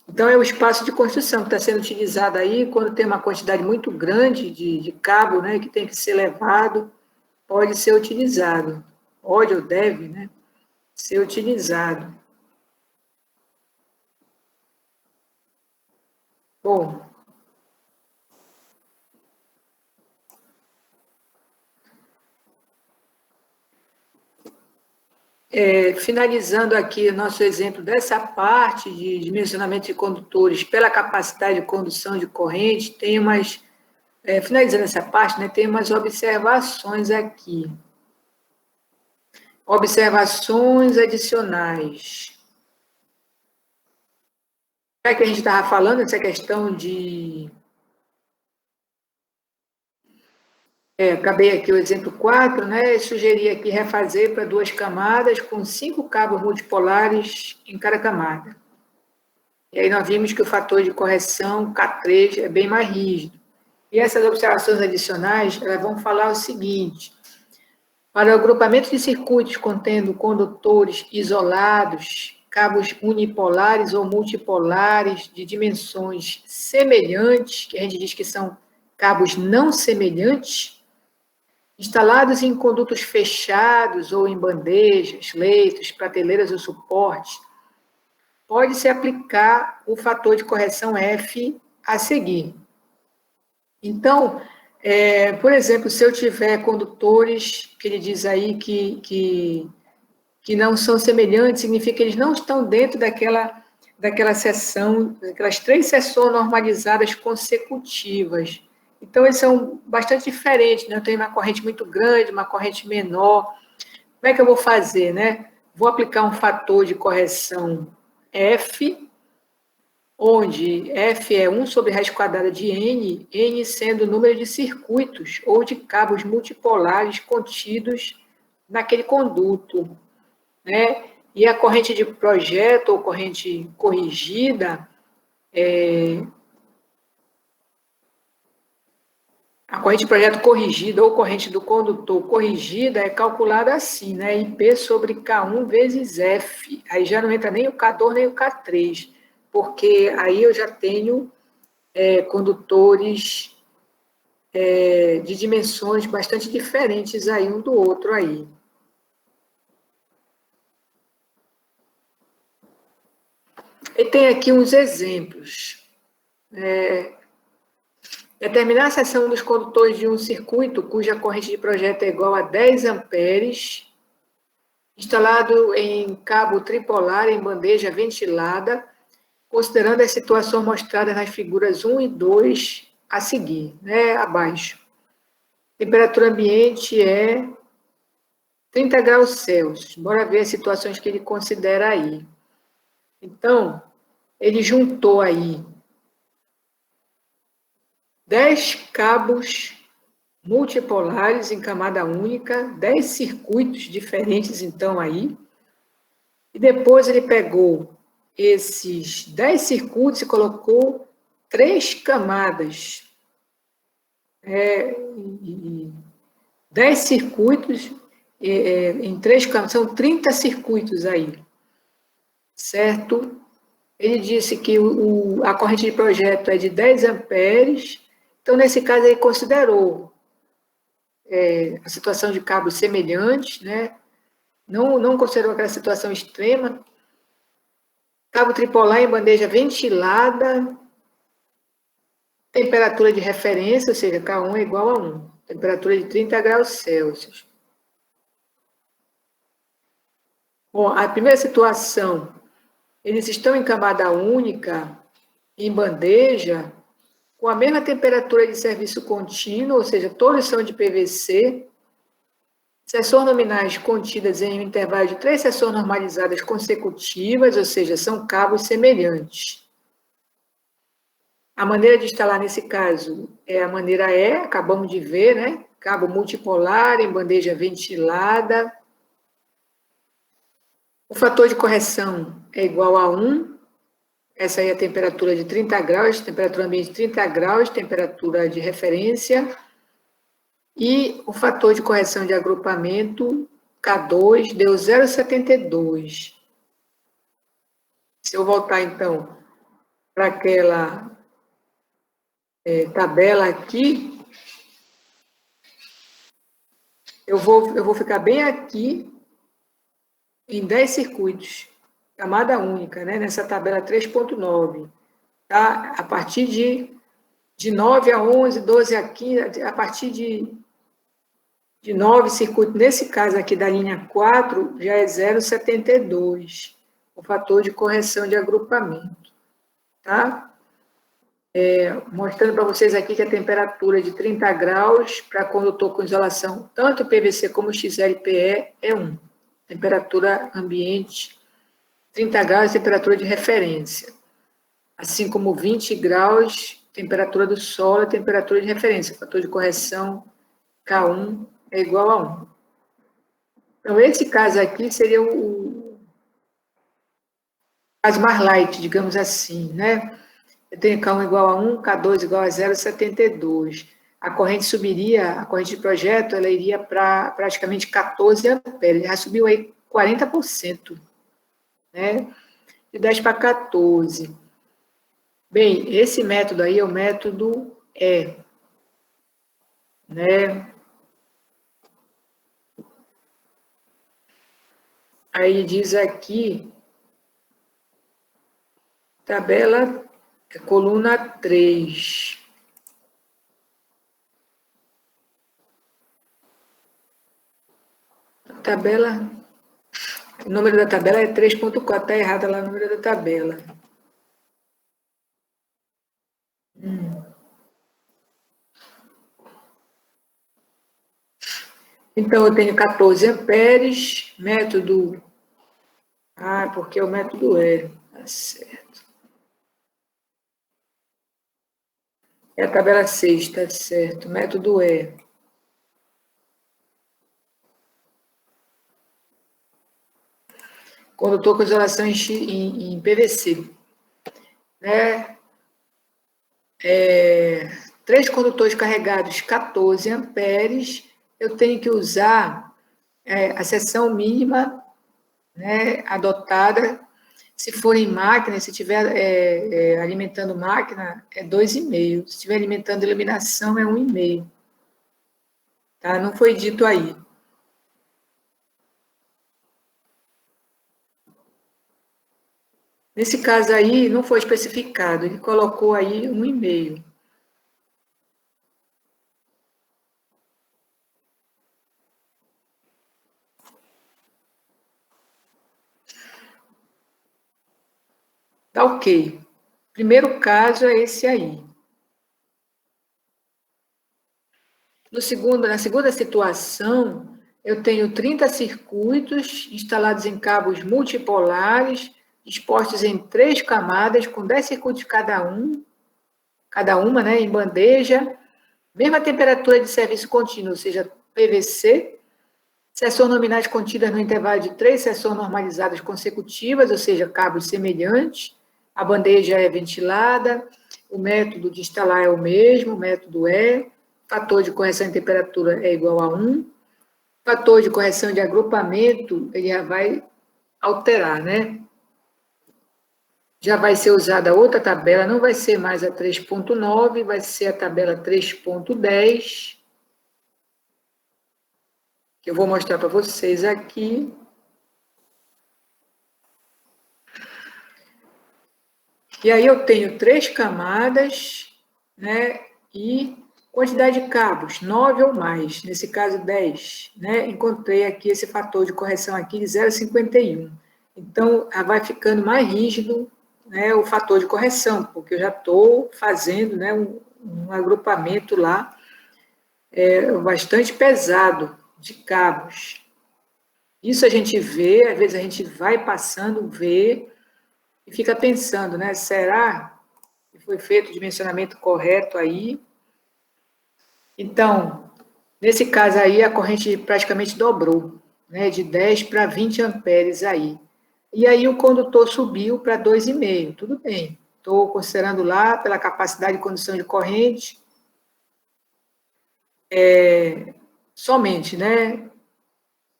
Então, é o espaço de construção que está sendo utilizado aí, quando tem uma quantidade muito grande de cabo, né, que tem que ser levado, pode ser utilizado, pode ou deve, né, ser utilizado. Bom, finalizando aqui o nosso exemplo dessa parte de dimensionamento de condutores pela capacidade de condução de corrente, tem umas finalizando essa parte, né, tem umas observações aqui. Observações adicionais. Já que a gente estava falando essa questão de... acabei aqui o exemplo 4, né? Sugeri aqui refazer para 2 camadas com 5 cabos multipolares em cada camada. E aí nós vimos que o fator de correção K3 é bem mais rígido. E essas observações adicionais, elas vão falar o seguinte: para o agrupamento de circuitos contendo condutores isolados, cabos unipolares ou multipolares de dimensões semelhantes, que a gente diz que são cabos não semelhantes, instalados em condutos fechados ou em bandejas, leitos, prateleiras ou suportes, pode-se aplicar o fator de correção F a seguir. Então, por exemplo, se eu tiver condutores, que ele diz aí que não são semelhantes, significa que eles não estão dentro daquela seção, daquelas 3 seções normalizadas consecutivas. Então, eles são bastante diferentes, né? Eu tenho uma corrente muito grande, uma corrente menor. Como é que eu vou fazer, né? Vou aplicar um fator de correção F, onde F é 1 sobre raiz quadrada de N, N sendo o número de circuitos ou de cabos multipolares contidos naquele conduto, né? E a corrente de projeto ou corrente corrigida, a corrente de projeto corrigida ou corrente do condutor corrigida é calculada assim, né? IP sobre K1 vezes F. Aí já não entra nem o K2 nem o K3, porque aí eu já tenho condutores de dimensões bastante diferentes aí um do outro aí. E tem aqui uns exemplos. Determinar a seção dos condutores de um circuito cuja corrente de projeto é igual a 10 amperes, instalado em cabo tripolar em bandeja ventilada, considerando as situações mostradas nas figuras 1 e 2 a seguir, né, abaixo. Temperatura ambiente é 30 graus Celsius. Bora ver as situações que ele considera aí. Então, ele juntou aí 10 cabos multipolares em camada única, 10 circuitos diferentes, então, aí. E depois ele pegou esses 10 circuitos e colocou 3 camadas. 10 circuitos em 3 camadas, são 30 circuitos aí, certo? Ele disse que a corrente de projeto é de 10 amperes, então, nesse caso, ele considerou a situação de cabos semelhantes, né? Não considerou aquela situação extrema. Cabo tripolar em bandeja ventilada, temperatura de referência, ou seja, K1 é igual a 1, temperatura de 30 graus Celsius. Bom, a primeira situação, eles estão em camada única, em bandeja, com a mesma temperatura de serviço contínuo, ou seja, todos são de PVC, seções nominais contidas em um intervalo de 3 seções normalizadas consecutivas, ou seja, são cabos semelhantes. A maneira de instalar nesse caso é a maneira acabamos de ver, né? Cabo multipolar em bandeja ventilada. O fator de correção é igual a 1. Essa aí é a temperatura de 30 graus, temperatura ambiente de 30 graus, temperatura de referência. E o fator de correção de agrupamento, K2, deu 0,72. Se eu voltar, então, para aquela tabela aqui, eu vou ficar bem aqui em 10 circuitos, camada única, né, nessa tabela 3.9. Tá? A partir de 9 a 11, 12 a 15, a partir de 9 circuitos, nesse caso aqui da linha 4, já é 0,72, o fator de correção de agrupamento. Tá? mostrando para vocês aqui que a temperatura de 30 graus para condutor com isolação, tanto PVC como XLPE, é 1. Temperatura ambiente, 30 graus, temperatura de referência. Assim como 20 graus, temperatura do solo, é temperatura de referência. O fator de correção K1 é igual a 1. Então, esse caso aqui seria o caso mais light, digamos assim, né? Eu tenho K1 igual a 1, K2 igual a 0,72. A corrente subiria, a corrente de projeto, ela iria para praticamente 14 amperes. Já subiu aí 40%, né? De 10 para 14. Bem, esse método aí é o método E, né? Aí diz aqui, tabela, coluna 3. Tabela, o número da tabela é 3.4, está errado lá o número da tabela. Então, eu tenho 14 amperes, método... porque é o método E, tá certo. É a tabela 6, tá certo, método E. Condutor com isolação em PVC. Né? 3 condutores carregados, 14 amperes, eu tenho que usar a seção mínima, né, adotada. Se for em máquina, se estiver alimentando máquina, é 2,5. Se estiver alimentando iluminação, é 1,5. Tá? Não foi dito aí. Nesse caso aí, não foi especificado, ele colocou aí 1,5. Tá ok. Primeiro caso é esse aí. Na segunda situação, eu tenho 30 circuitos instalados em cabos multipolares, expostos em 3 camadas, com 10 circuitos cada uma, né, em bandeja, mesma temperatura de serviço contínuo, ou seja, PVC, seções nominais contidas no intervalo de 3 seções normalizadas consecutivas, ou seja, cabos semelhantes, a bandeja é ventilada, o método de instalar é o mesmo, o método E, fator de correção de temperatura é igual a 1, fator de correção de agrupamento, ele já vai alterar, né? Já vai ser usada outra tabela, não vai ser mais a 3.9, vai ser a tabela 3.10, que eu vou mostrar para vocês aqui. E aí eu tenho 3 camadas, né? E quantidade de cabos, 9 ou mais, nesse caso 10, né? Encontrei aqui esse fator de correção aqui de 0,51. Então, vai ficando mais rígido, né, o fator de correção, porque eu já estou fazendo, né, um agrupamento lá bastante pesado de cabos. Isso a gente vê, às vezes a gente vai passando, vê, e fica pensando, né, será que foi feito o dimensionamento correto aí? Então, nesse caso aí, a corrente praticamente dobrou, né, de 10 para 20 amperes aí. E aí o condutor subiu para 2,5, tudo bem. Estou considerando lá pela capacidade de condução de corrente, somente, né?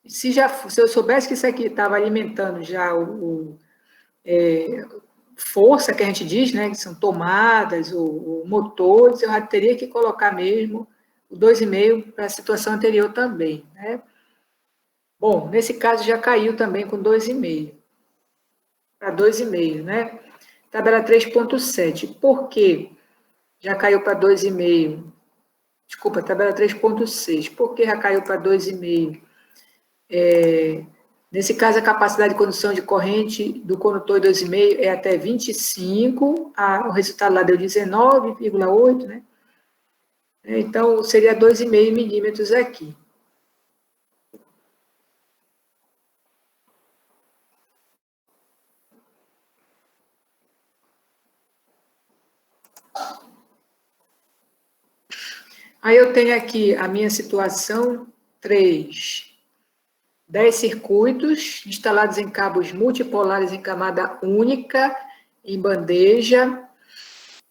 Se eu soubesse que isso aqui estava alimentando já força que a gente diz, né, que são tomadas ou motores, eu já teria que colocar mesmo o 2,5 para a situação anterior também, né? Bom, nesse caso já caiu também com 2,5 para 2,5, né? Tabela 3.7. Por quê? Já caiu para 2,5. Desculpa, tabela 3.6. Por que já caiu para 2,5? Nesse caso, a capacidade de condução de corrente do condutor 2,5 é até 25, o resultado lá deu 19,8, né? Então, seria 2,5 milímetros aqui. Aí eu tenho aqui a minha situação 3. 10 circuitos instalados em cabos multipolares em camada única, em bandeja,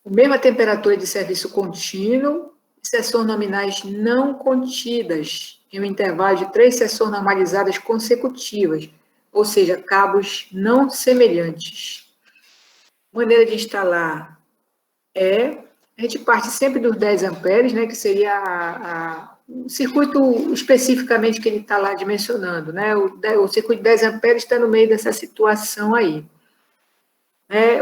com mesma temperatura de serviço contínuo, seções nominais não contidas, em um intervalo de 3 seções normalizadas consecutivas, ou seja, cabos não semelhantes. Maneira de instalar a gente parte sempre dos 10 amperes, né, que seria o circuito especificamente que ele está lá dimensionando, né? O circuito de 10 amperes está no meio dessa situação aí.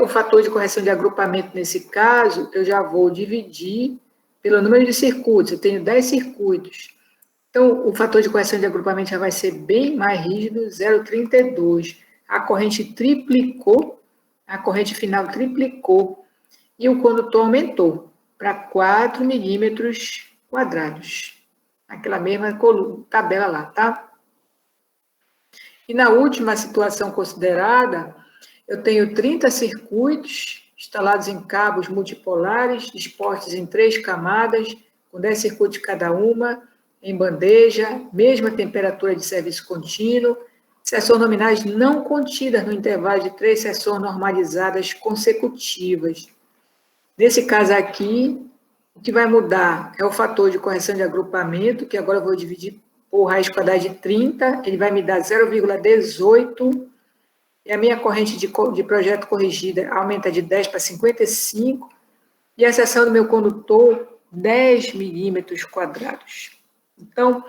O fator de correção de agrupamento, nesse caso, eu já vou dividir pelo número de circuitos. Eu tenho 10 circuitos. Então, o fator de correção de agrupamento já vai ser bem mais rígido, 0,32. A corrente triplicou, a corrente final triplicou, e o condutor aumentou para 4 milímetros quadrados. Aquela mesma tabela lá, tá? E na última situação considerada, eu tenho 30 circuitos instalados em cabos multipolares, dispostos em 3 camadas, com 10 circuitos cada uma, em bandeja, mesma temperatura de serviço contínuo, seções nominais não contidas no intervalo de 3 seções normalizadas consecutivas. Nesse caso aqui, o que vai mudar é o fator de correção de agrupamento, que agora eu vou dividir por raiz quadrada de 30, ele vai me dar 0,18, e a minha corrente de projeto corrigida aumenta de 10 para 55, e a seção do meu condutor, 10 milímetros quadrados. Então,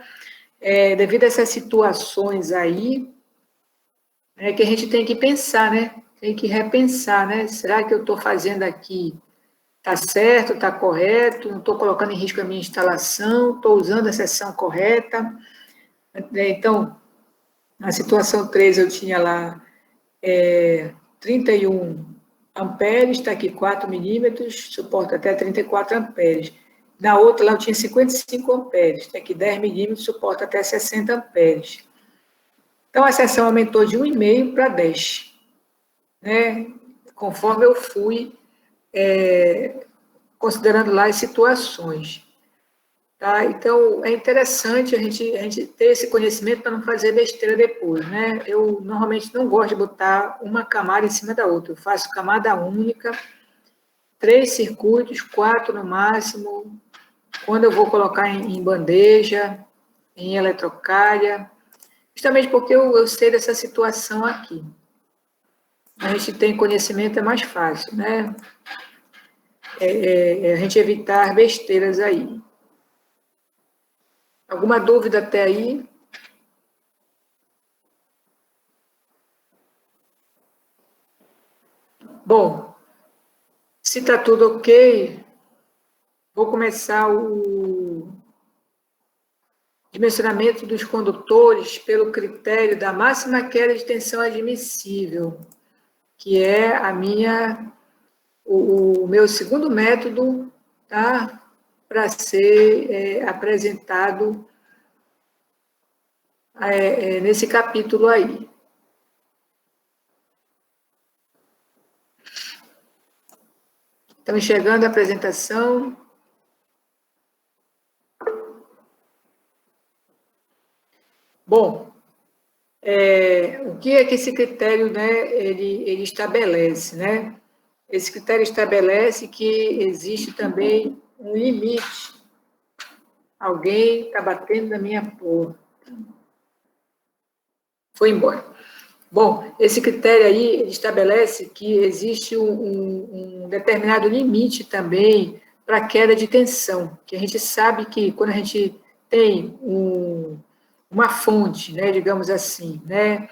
devido a essas situações aí, é que a gente tem que pensar, né? Tem que repensar, né? Será que eu estou fazendo aqui está certo, está correto, não estou colocando em risco a minha instalação, estou usando a seção correta. Então, na situação 3, eu tinha lá 31 amperes, está aqui 4 milímetros, suporta até 34 amperes. Na outra, lá eu tinha 55 amperes, está aqui 10 milímetros, suporta até 60 amperes. Então, a seção aumentou de 1,5 para 10, né? Conforme eu fui considerando lá as situações. Tá? Então, é interessante a gente ter esse conhecimento para não fazer besteira depois, né? Eu normalmente não gosto de botar uma camada em cima da outra. Eu faço camada única, 3 circuitos, 4 no máximo. Quando eu vou colocar em bandeja, em eletrocalha, justamente porque eu sei dessa situação aqui. A gente tem conhecimento, é mais fácil, né? A gente evitar besteiras aí. Alguma dúvida até aí? Bom, se está tudo ok, vou começar o dimensionamento dos condutores pelo critério da máxima queda de tensão admissível, que é o meu segundo método, tá? Para ser apresentado nesse capítulo aí. Estão enxergando a apresentação? Bom, o que é que esse critério, né, ele estabelece, né? Esse critério estabelece que existe também um limite. Alguém está batendo na minha porta. Foi embora. Bom, esse critério aí estabelece que existe um determinado limite também para a queda de tensão, que a gente sabe que quando a gente tem uma fonte, né, digamos assim, né,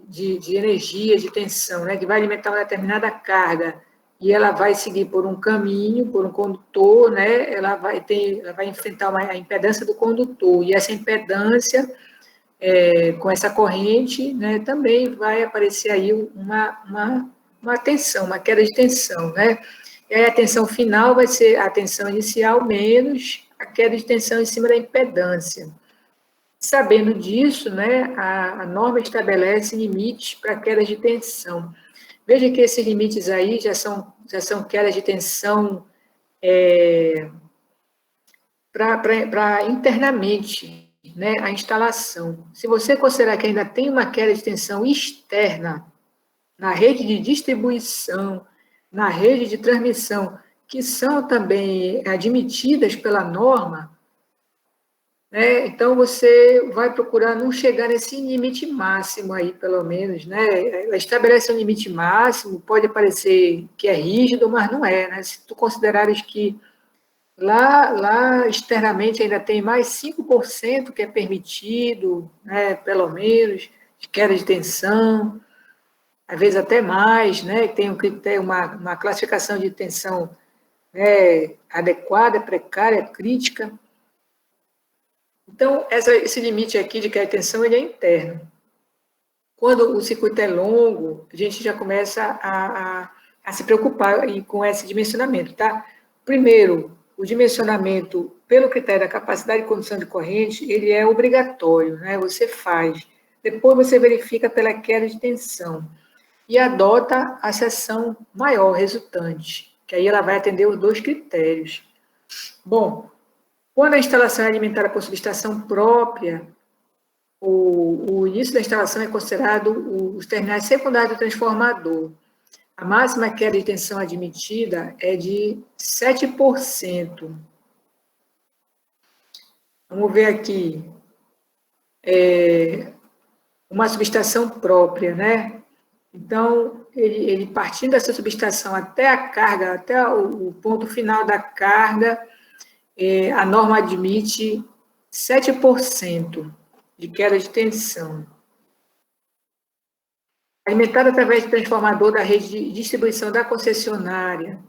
de energia, de tensão, né, que vai alimentar uma determinada carga, e ela vai seguir por um caminho, por um condutor, né, ela vai enfrentar a impedância do condutor, e essa impedância com essa corrente, né, também vai aparecer aí uma tensão, uma queda de tensão, né? E aí a tensão final vai ser a tensão inicial menos a queda de tensão em cima da impedância. Sabendo disso, né, a norma estabelece limites para quedas de tensão. Veja que esses limites aí já são quedas de tensão para internamente, né, a instalação. Se você considerar que ainda tem uma queda de tensão externa na rede de distribuição, na rede de transmissão, que são também admitidas pela norma, né, então você vai procurar não chegar nesse limite máximo aí, pelo menos, né? Ela estabelece um limite máximo, pode parecer que é rígido, mas não é, né? Se tu considerares que lá externamente ainda tem mais 5% que é permitido, né, pelo menos, de queda de tensão, às vezes até mais, né, tem uma classificação de tensão, né, adequada, precária, crítica. Então, esse limite aqui de queda de tensão ele é interno. Quando o circuito é longo, a gente já começa a se preocupar com esse dimensionamento, tá? Primeiro, o dimensionamento pelo critério da capacidade de condução de corrente, ele é obrigatório, né? Você faz. Depois você verifica pela queda de tensão e adota a seção maior resultante, que aí ela vai atender os dois critérios. Bom, quando a instalação é alimentada por subestação própria, o início da instalação é considerado os terminais secundários do transformador. A máxima queda de tensão admitida é de 7%. Vamos ver aqui. Uma subestação própria, né? Então, ele partindo dessa subestação até a carga, até o ponto final da carga, a norma admite 7% de queda de tensão. Alimentada através do transformador da rede de distribuição da concessionária,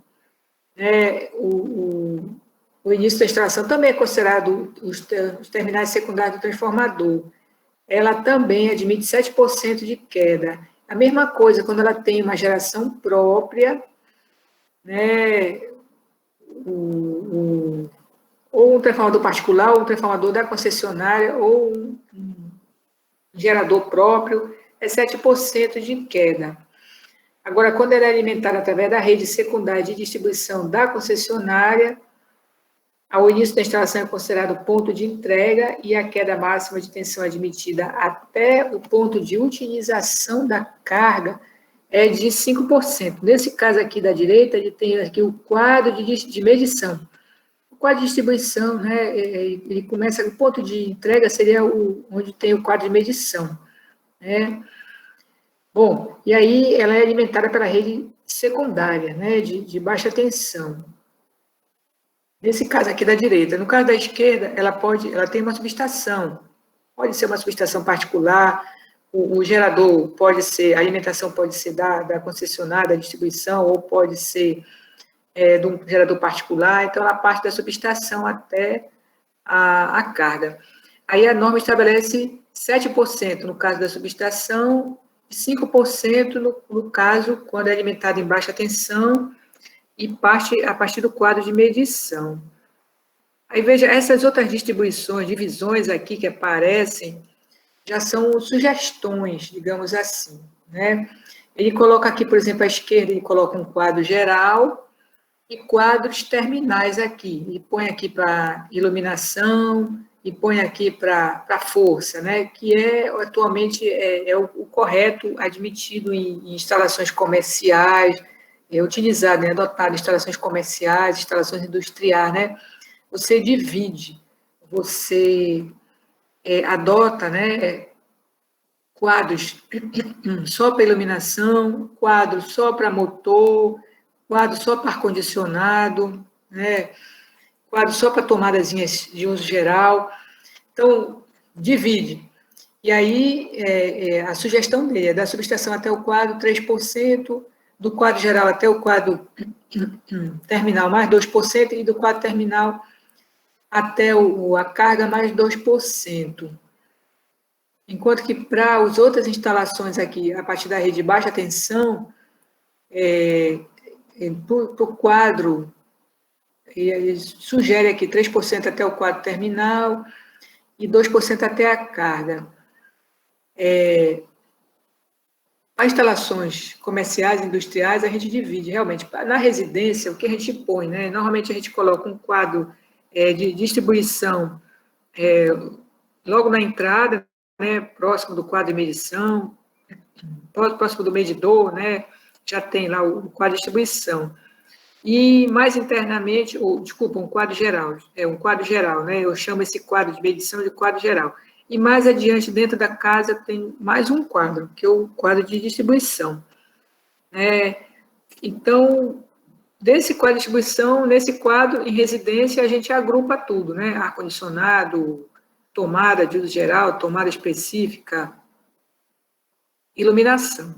né, o início da instalação também é considerado os terminais secundários do transformador. Ela também admite 7% de queda. A mesma coisa quando ela tem uma geração própria, né, ou um transformador particular, ou um transformador da concessionária, ou um gerador próprio, é 7% de queda. Agora, quando ela é alimentada através da rede secundária de distribuição da concessionária, ao início da instalação é considerado ponto de entrega e a queda máxima de tensão admitida até o ponto de utilização da carga é de 5%. Nesse caso aqui da direita, ele tem aqui o quadro de medição. O quadro de distribuição, né, ele começa, o ponto de entrega seria onde tem o quadro de medição, né? Bom, e aí ela é alimentada pela rede secundária, né, de baixa tensão. Nesse caso aqui da direita. No caso da esquerda, ela tem uma subestação. Pode ser uma subestação particular, o gerador pode ser, a alimentação pode ser da concessionária, da distribuição, ou pode ser de um gerador particular, então ela parte da subestação até a carga. Aí a norma estabelece 7% no caso da subestação, 5% no caso quando é alimentada em baixa tensão e a partir do quadro de medição. Aí veja, essas outras divisões aqui que aparecem, já são sugestões, digamos assim, né? Ele coloca aqui, por exemplo, à esquerda, ele coloca um quadro geral e quadros terminais aqui. Ele põe aqui para iluminação e põe aqui para força, né? Que atualmente é o correto admitido em instalações comerciais, utilizado, né? Adotado em instalações comerciais, instalações industriais, né? Você divide, você adota, né, quadros só para iluminação, quadro só para motor, quadro só para ar-condicionado, né, quadro só para tomadazinhas de uso geral. Então, divide. E aí, a sugestão dele é da subestação até o quadro 3%, do quadro geral até o quadro terminal mais 2%, e do quadro terminal até a carga mais 2%. Enquanto que para as outras instalações aqui, a partir da rede de baixa tensão, para o quadro, ele sugere aqui 3% até o quadro terminal e 2% até a carga. Para instalações comerciais, industriais, a gente divide realmente. Na residência, o que a gente põe, né? Normalmente a gente coloca um quadro de distribuição logo na entrada, né? Próximo do quadro de medição, próximo do medidor, né? Já tem lá o quadro de distribuição. E mais internamente, um quadro geral. Um quadro geral, né? Eu chamo esse quadro de medição de quadro geral. E mais adiante, dentro da casa, tem mais um quadro, que é o quadro de distribuição. Então, desse quadro de distribuição, nesse quadro, em residência, a gente agrupa tudo, né? Ar-condicionado, tomada de uso geral, tomada específica, iluminação.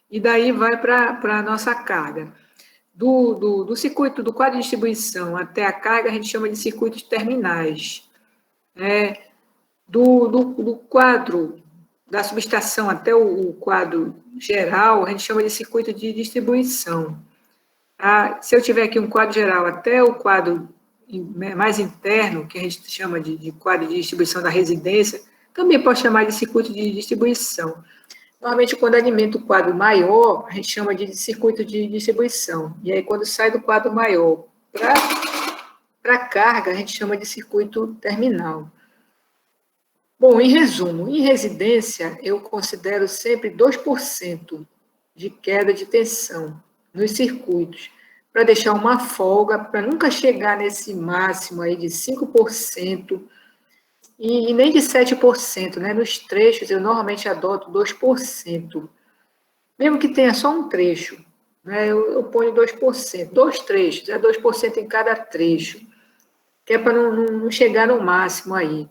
E daí vai para a nossa carga. Do circuito, do quadro de distribuição até a carga, a gente chama de circuitos terminais. Do quadro da subestação até o quadro geral, a gente chama de circuito de distribuição. Se eu tiver aqui um quadro geral até o quadro mais interno, que a gente chama de quadro de distribuição da residência, também pode chamar de circuito de distribuição. Normalmente, quando alimenta o quadro maior, a gente chama de circuito de distribuição. E aí, quando sai do quadro maior para a carga, a gente chama de circuito terminal. Bom, em resumo, em residência, eu considero sempre 2% de queda de tensão nos circuitos, para deixar uma folga, para nunca chegar nesse máximo aí de 5%, e nem de 7%, né? Nos trechos, eu normalmente adoto 2%. Mesmo que tenha só um trecho, né? Eu ponho 2%. 2 trechos, 2% em cada trecho, que é para não chegar no máximo aí.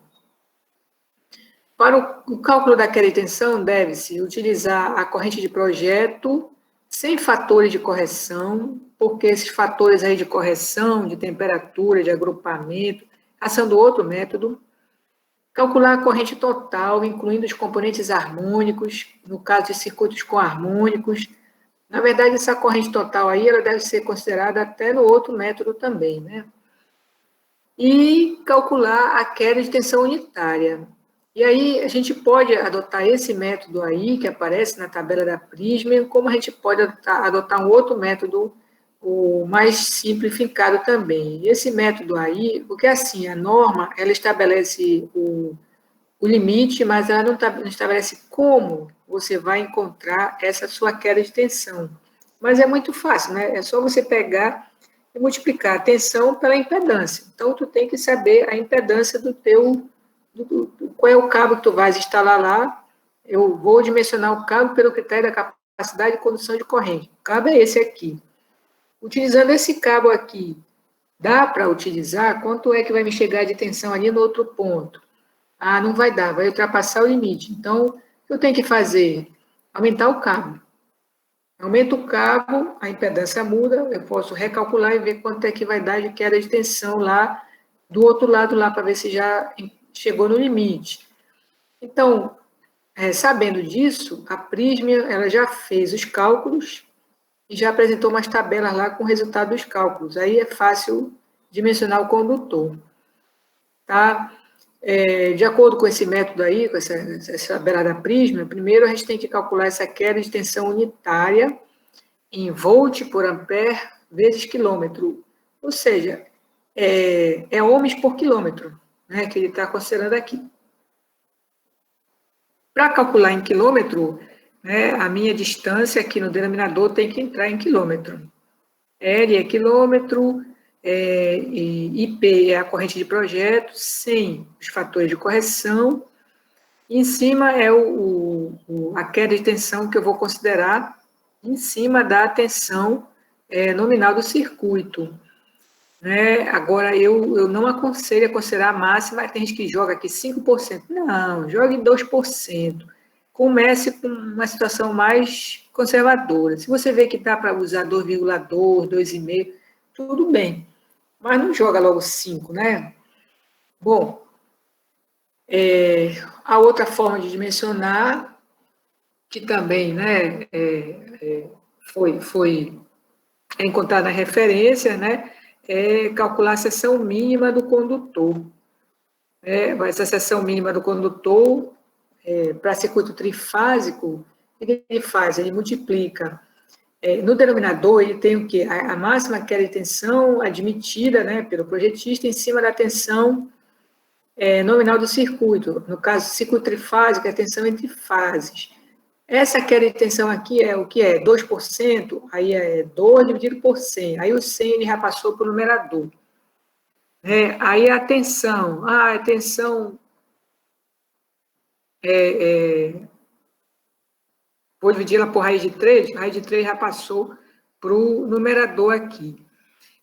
Para o cálculo da queda de tensão, deve-se utilizar a corrente de projeto sem fatores de correção, porque esses fatores aí de correção, de temperatura, de agrupamento, ação do outro método. Calcular a corrente total, incluindo os componentes harmônicos, no caso de circuitos com harmônicos. Na verdade, essa corrente total aí, ela deve ser considerada até no outro método também, né? E calcular a queda de tensão unitária. E aí, a gente pode adotar esse método aí, que aparece na tabela da Prysmian, como a gente pode adotar um outro método, o mais simplificado também. Esse método aí, porque assim, a norma, ela estabelece o limite, mas ela não estabelece como você vai encontrar essa sua queda de tensão. Mas é muito fácil, né? É só você pegar e multiplicar a tensão pela impedância. Então, tu tem que saber a impedância do teu... qual é o cabo que tu vais instalar lá. Eu vou dimensionar o cabo pelo critério da capacidade de condução de corrente. O cabo é esse aqui. Utilizando esse cabo aqui, dá para utilizar quanto é que vai me chegar de tensão ali no outro ponto? Não vai dar, vai ultrapassar o limite. Então, eu tenho que fazer? Aumentar o cabo. Aumento o cabo, a impedância muda, eu posso recalcular e ver quanto é que vai dar de queda de tensão lá, do outro lado lá, para ver se já chegou no limite. Então, sabendo disso, a Prysmian, ela já fez os cálculos e já apresentou umas tabelas lá com o resultado dos cálculos. Aí é fácil dimensionar o condutor. Tá? De acordo com esse método aí, com essa tabela da Prysmian, primeiro a gente tem que calcular essa queda de tensão unitária em volt por ampere vezes quilômetro. Ou seja, é ohms por quilômetro, né, que ele está considerando aqui. Para calcular em quilômetro, né, a minha distância aqui no denominador tem que entrar em quilômetro. L é quilômetro, e IP é a corrente de projeto, sem os fatores de correção. E em cima é a queda de tensão que eu vou considerar em cima da tensão nominal do circuito. Né? Agora, eu não aconselho a considerar a máxima, tem gente que joga aqui 5%. Não, jogue 2%. Comece com uma situação mais conservadora. Se você vê que dá para usar 2,2, 2,5, tudo bem. Mas não joga logo 5, né? Bom, A outra forma de dimensionar, que também, né, foi encontrada na referência, né, é calcular a seção mínima do condutor. Essa seção mínima do condutor, para circuito trifásico, o que ele faz? Ele multiplica. No denominador, ele tem o quê? A máxima queda de tensão admitida, né, pelo projetista em cima da tensão nominal do circuito. No caso, circuito trifásico, é a tensão entre fases. Essa queda de tensão aqui é o que é? 2%, aí é 2 dividido por 100. Aí o 100 ele já passou para o numerador. Aí a tensão, vou dividir ela por raiz de 3, a raiz de 3 já passou para o numerador aqui.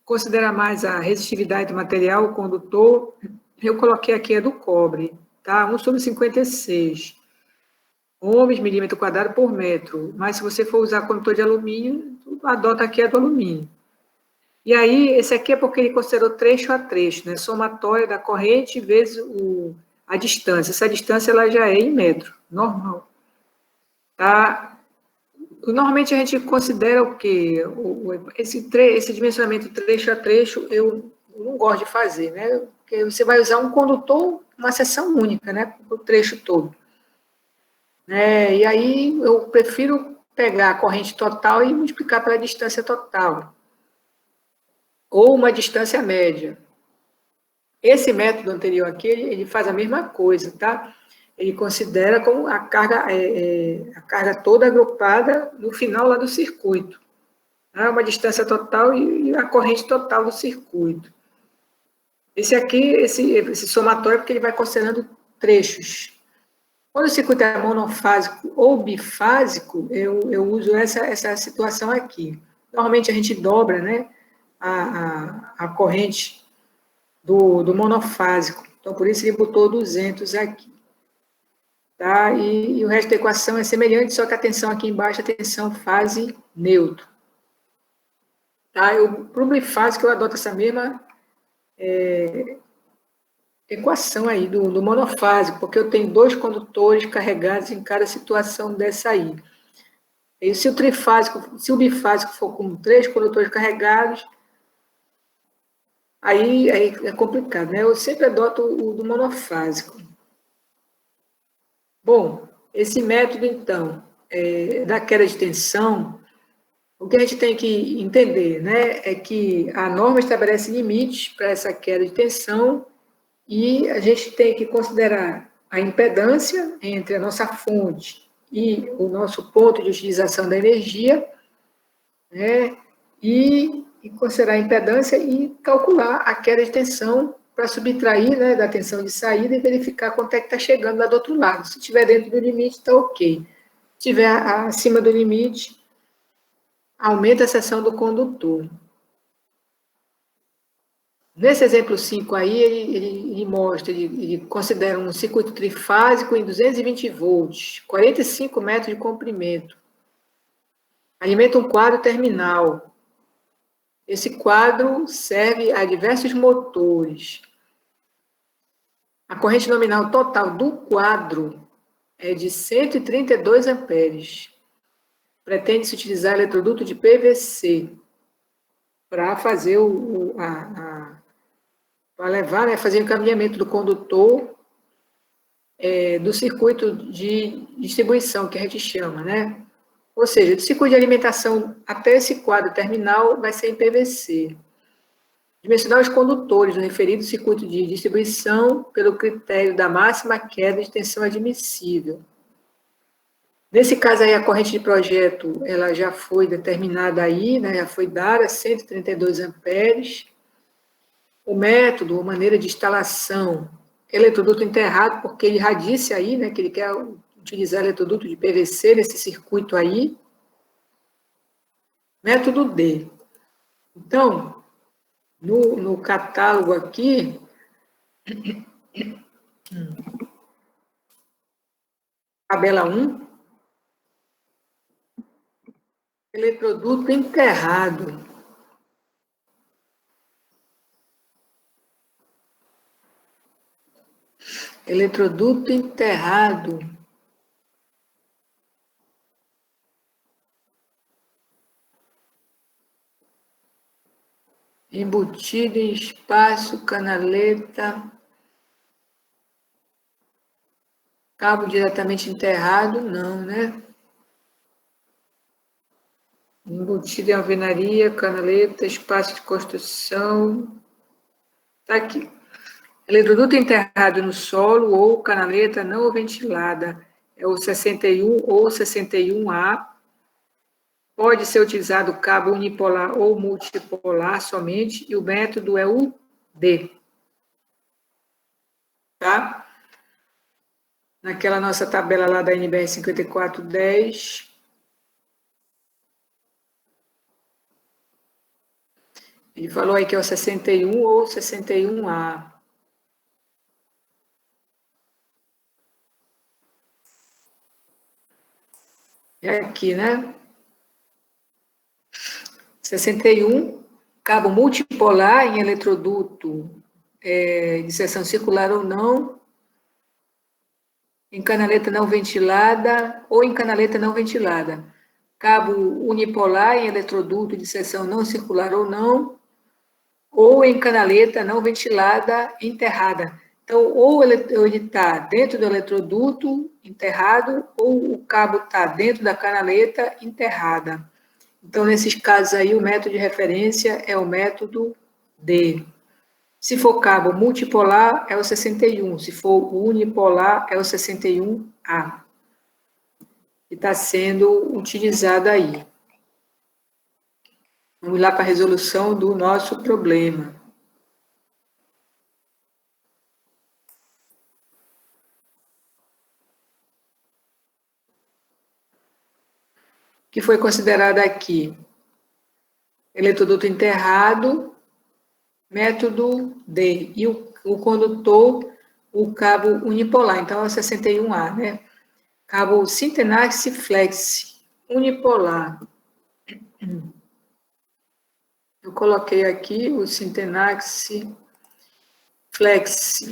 Considera mais a resistividade do material, o condutor, eu coloquei aqui a do cobre, tá? 1/56 ohms, milímetro quadrado por metro. Mas se você for usar condutor de alumínio, adota aqui a do alumínio. E aí, esse aqui é porque ele considerou trecho a trecho, né? Somatória da corrente vezes a distância. Essa distância ela já é em metro, normal. Tá? Normalmente a gente considera o quê? Esse dimensionamento trecho a trecho eu não gosto de fazer, né? Porque você vai usar um condutor, uma seção única, né? O trecho todo. E aí eu prefiro pegar a corrente total e multiplicar pela distância total. Ou uma distância média. Esse método anterior aqui, ele faz a mesma coisa, tá? Ele considera como a carga toda agrupada no final lá do circuito. Tá? Uma distância total e a corrente total do circuito. Esse aqui, esse somatório, é porque ele vai considerando trechos. Quando o circuito é monofásico ou bifásico, eu uso essa situação aqui. Normalmente a gente dobra, né, a corrente do monofásico. Então, por isso ele botou 200 aqui. Tá? E o resto da equação é semelhante, só que a tensão aqui embaixo é a tensão fase neutro. Tá? Para o bifásico, eu adoto essa mesma equação aí do monofásico, porque eu tenho 2 condutores carregados em cada situação dessa aí. E se o bifásico for com 3 condutores carregados, aí é complicado, né? Eu sempre adoto o do monofásico. Bom, esse método, então, da queda de tensão, o que a gente tem que entender, né, é que a norma estabelece limites para essa queda de tensão e a gente tem que considerar a impedância entre a nossa fonte e o nosso ponto de utilização da energia, né, e considerar a impedância e calcular a queda de tensão para subtrair, né, da tensão de saída e verificar quanto é que está chegando lá do outro lado. Se estiver dentro do limite, está ok. Se estiver acima do limite, aumenta a seção do condutor. Nesse exemplo 5 aí, ele mostra, ele considera um circuito trifásico em 220 volts, 45 metros de comprimento. Alimenta um quadro terminal. Esse quadro serve a diversos motores. A corrente nominal total do quadro é de 132 amperes. Pretende-se utilizar eletroduto de PVC para fazer para levar, né, fazer o encaminhamento do condutor do circuito de distribuição, que a gente chama, né? Ou seja, do circuito de alimentação até esse quadro terminal vai ser em PVC. Dimensionar os condutores no referido circuito de distribuição pelo critério da máxima queda de tensão admissível. Nesse caso aí, a corrente de projeto, ela já foi determinada aí, né, já foi dada, 132 amperes. O método, a maneira de instalação, eletroduto enterrado, porque ele já disse aí, né, que ele quer utilizar eletroduto de PVC nesse circuito aí. Método D. Então, no catálogo aqui, tabela 1, eletroduto enterrado. Eletroduto enterrado. Embutido em espaço, canaleta. Cabo diretamente enterrado, não, né? Embutido em alvenaria, canaleta, espaço de construção. Está aqui. Eletroduto enterrado no solo ou canaleta não ventilada. É o 61 ou 61A. Pode ser utilizado cabo unipolar ou multipolar somente, e o método é o D. Tá? Naquela nossa tabela lá da NBR 5410. Ele falou aí que é o 61 ou 61A. É aqui, né? 61, cabo multipolar em eletroduto de seção circular ou não, em canaleta não ventilada ou em canaleta não ventilada. Cabo unipolar em eletroduto de seção não circular ou em canaleta não ventilada enterrada. Então, ou ele está dentro do eletroduto enterrado, ou o cabo está dentro da canaleta enterrada. Então, nesses casos aí, o método de referência é o método D. Se for cabo multipolar, é o 61. Se for unipolar, é o 61A. Que está sendo utilizado aí. Vamos lá para a resolução do nosso problema. Que foi considerado aqui eletroduto enterrado, método D, e o condutor, o cabo unipolar, então é o 61A, né? Cabo Sintenax Flex, unipolar. Eu coloquei aqui o Sintenax Flex.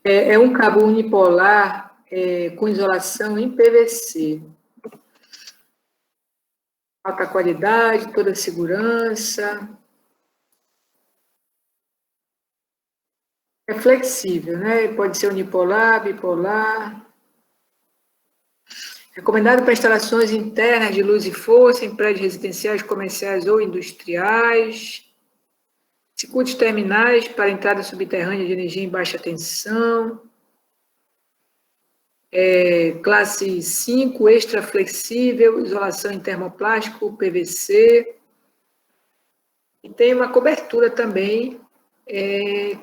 É um cabo unipolar com isolação em PVC. Alta qualidade, toda segurança. É flexível, né? Pode ser unipolar, bipolar. Recomendado para instalações internas de luz e força em prédios residenciais, comerciais ou industriais. Circuitos terminais para entrada subterrânea de energia em baixa tensão. Classe 5, extra flexível, isolação em termoplástico, PVC. E tem uma cobertura também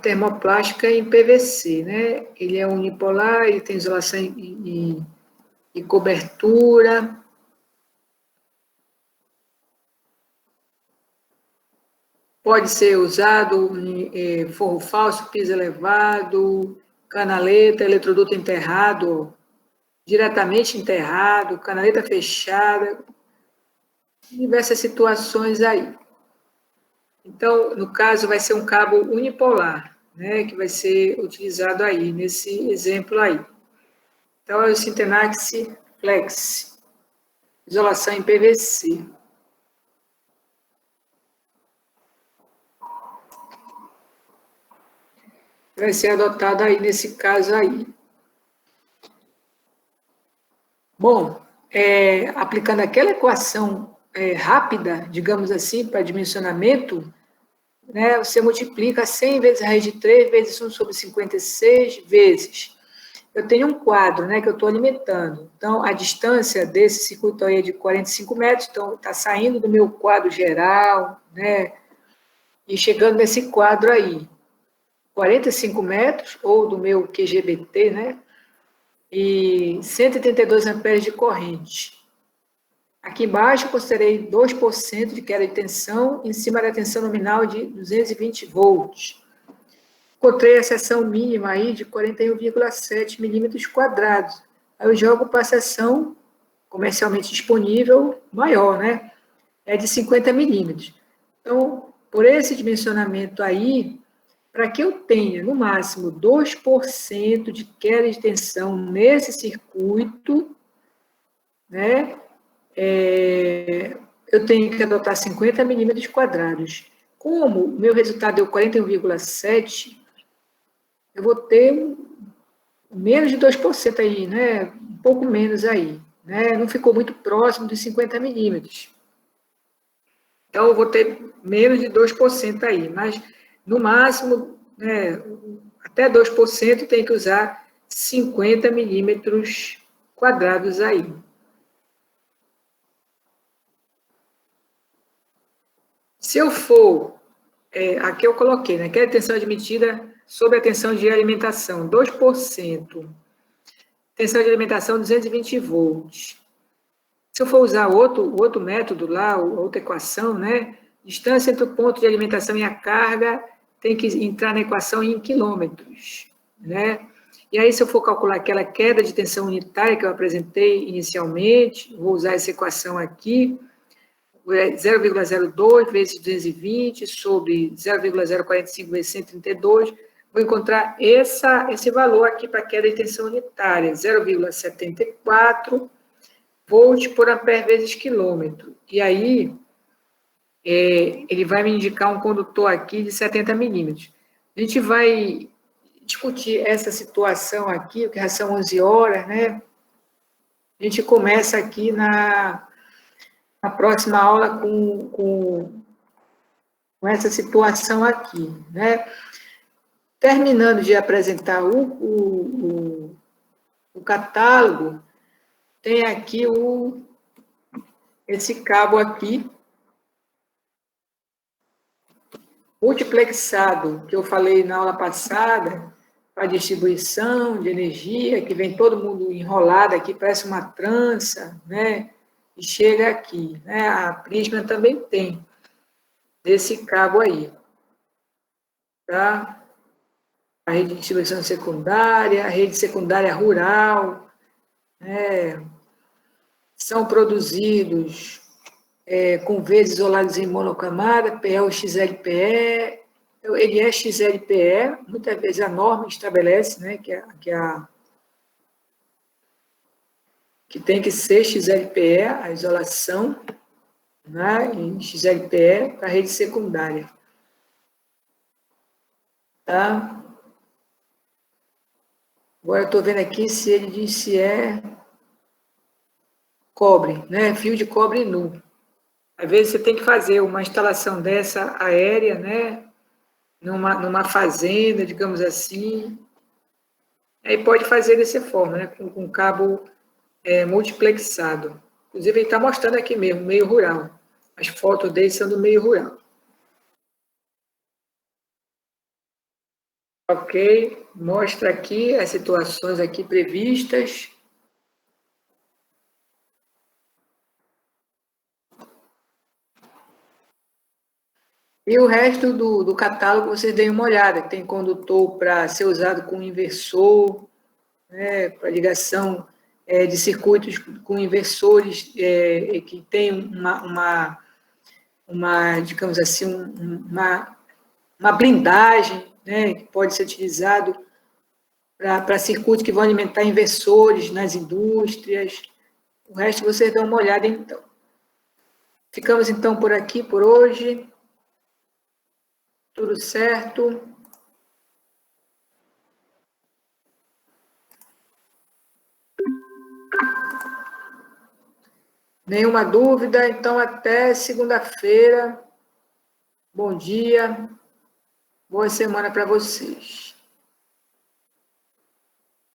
termoplástica em PVC, né? Ele é unipolar, ele tem isolação e cobertura. Pode ser usado forro falso, piso elevado, canaleta, eletroduto enterrado, diretamente enterrado, canaleta fechada, diversas situações aí. Então, no caso, vai ser um cabo unipolar, né, que vai ser utilizado aí, nesse exemplo aí. Então, é o Sintenax Flex, isolação em PVC. Vai ser adotado aí nesse caso aí. Bom, aplicando aquela equação rápida, digamos assim, para dimensionamento, né, você multiplica 100 vezes a raiz de 3 vezes 1 sobre 56 vezes. Eu tenho um quadro, né, que eu estou alimentando. Então, a distância desse circuito aí é de 45 metros, então está saindo do meu quadro geral, né, e chegando nesse quadro aí. 45 metros, ou do meu QGBT, né, e 132 amperes de corrente. Aqui embaixo, eu considerei 2% de queda de tensão em cima da tensão nominal de 220 volts. Encontrei a seção mínima aí de 41,7 milímetros quadrados. Aí eu jogo para a seção comercialmente disponível maior, né? É de 50 milímetros. Então, por esse dimensionamento aí, para que eu tenha, no máximo, 2% de queda de tensão nesse circuito, né, eu tenho que adotar 50 milímetros quadrados. Como o meu resultado deu 41,7, eu vou ter menos de 2% aí, né, um pouco menos aí, né, não ficou muito próximo dos 50 milímetros. Então, eu vou ter menos de 2% aí, mas, no máximo, né, até 2% tem que usar 50 milímetros quadrados aí. Se eu for, aqui eu coloquei, né, que a tensão admitida sob a tensão de alimentação, 2%. Tensão de alimentação, 220 volts. Se eu for usar outro método lá, outra equação, né, distância entre o ponto de alimentação e a carga tem que entrar na equação em quilômetros, né? E aí, se eu for calcular aquela queda de tensão unitária que eu apresentei inicialmente, vou usar essa equação aqui, 0,02 vezes 220 sobre 0,045 vezes 132, vou encontrar esse valor aqui para queda de tensão unitária, 0,74 volt por ampere vezes quilômetro. E aí, ele vai me indicar um condutor aqui de 70 milímetros. A gente vai discutir essa situação aqui, que já são 11 horas, né? A gente começa aqui na próxima aula com essa situação aqui, né? Terminando de apresentar o catálogo, tem aqui esse cabo aqui, multiplexado, que eu falei na aula passada, para distribuição de energia, que vem todo mundo enrolado aqui, parece uma trança, né? E chega aqui, né? A Prisma também tem desse cabo aí, tá? A rede de distribuição secundária, a rede secundária rural, né? São produzidos com vezes isolados em monocamada, PE ou XLPE. Ele é XLPE, muitas vezes a norma estabelece, né, que tem que ser XLPE, a isolação, né, em XLPE para a rede secundária. Tá? Agora eu estou vendo aqui se ele diz se é cobre, né, fio de cobre nu. Às vezes você tem que fazer uma instalação dessa aérea, né, numa fazenda, digamos assim, aí pode fazer dessa forma, né, com cabo multiplexado. Inclusive, ele está mostrando aqui mesmo, meio rural. As fotos dele são do meio rural. Ok, mostra aqui as situações aqui previstas. E o resto do catálogo vocês deem uma olhada. Tem condutor para ser usado com inversor, né, para ligação de circuitos com inversores que tem uma digamos assim, uma blindagem, né, que pode ser utilizado para circuitos que vão alimentar inversores nas indústrias. O resto vocês dão uma olhada, então. Ficamos, então, por aqui, por hoje. Tudo certo? Nenhuma dúvida? Então, até segunda-feira. Bom dia. Boa semana para vocês.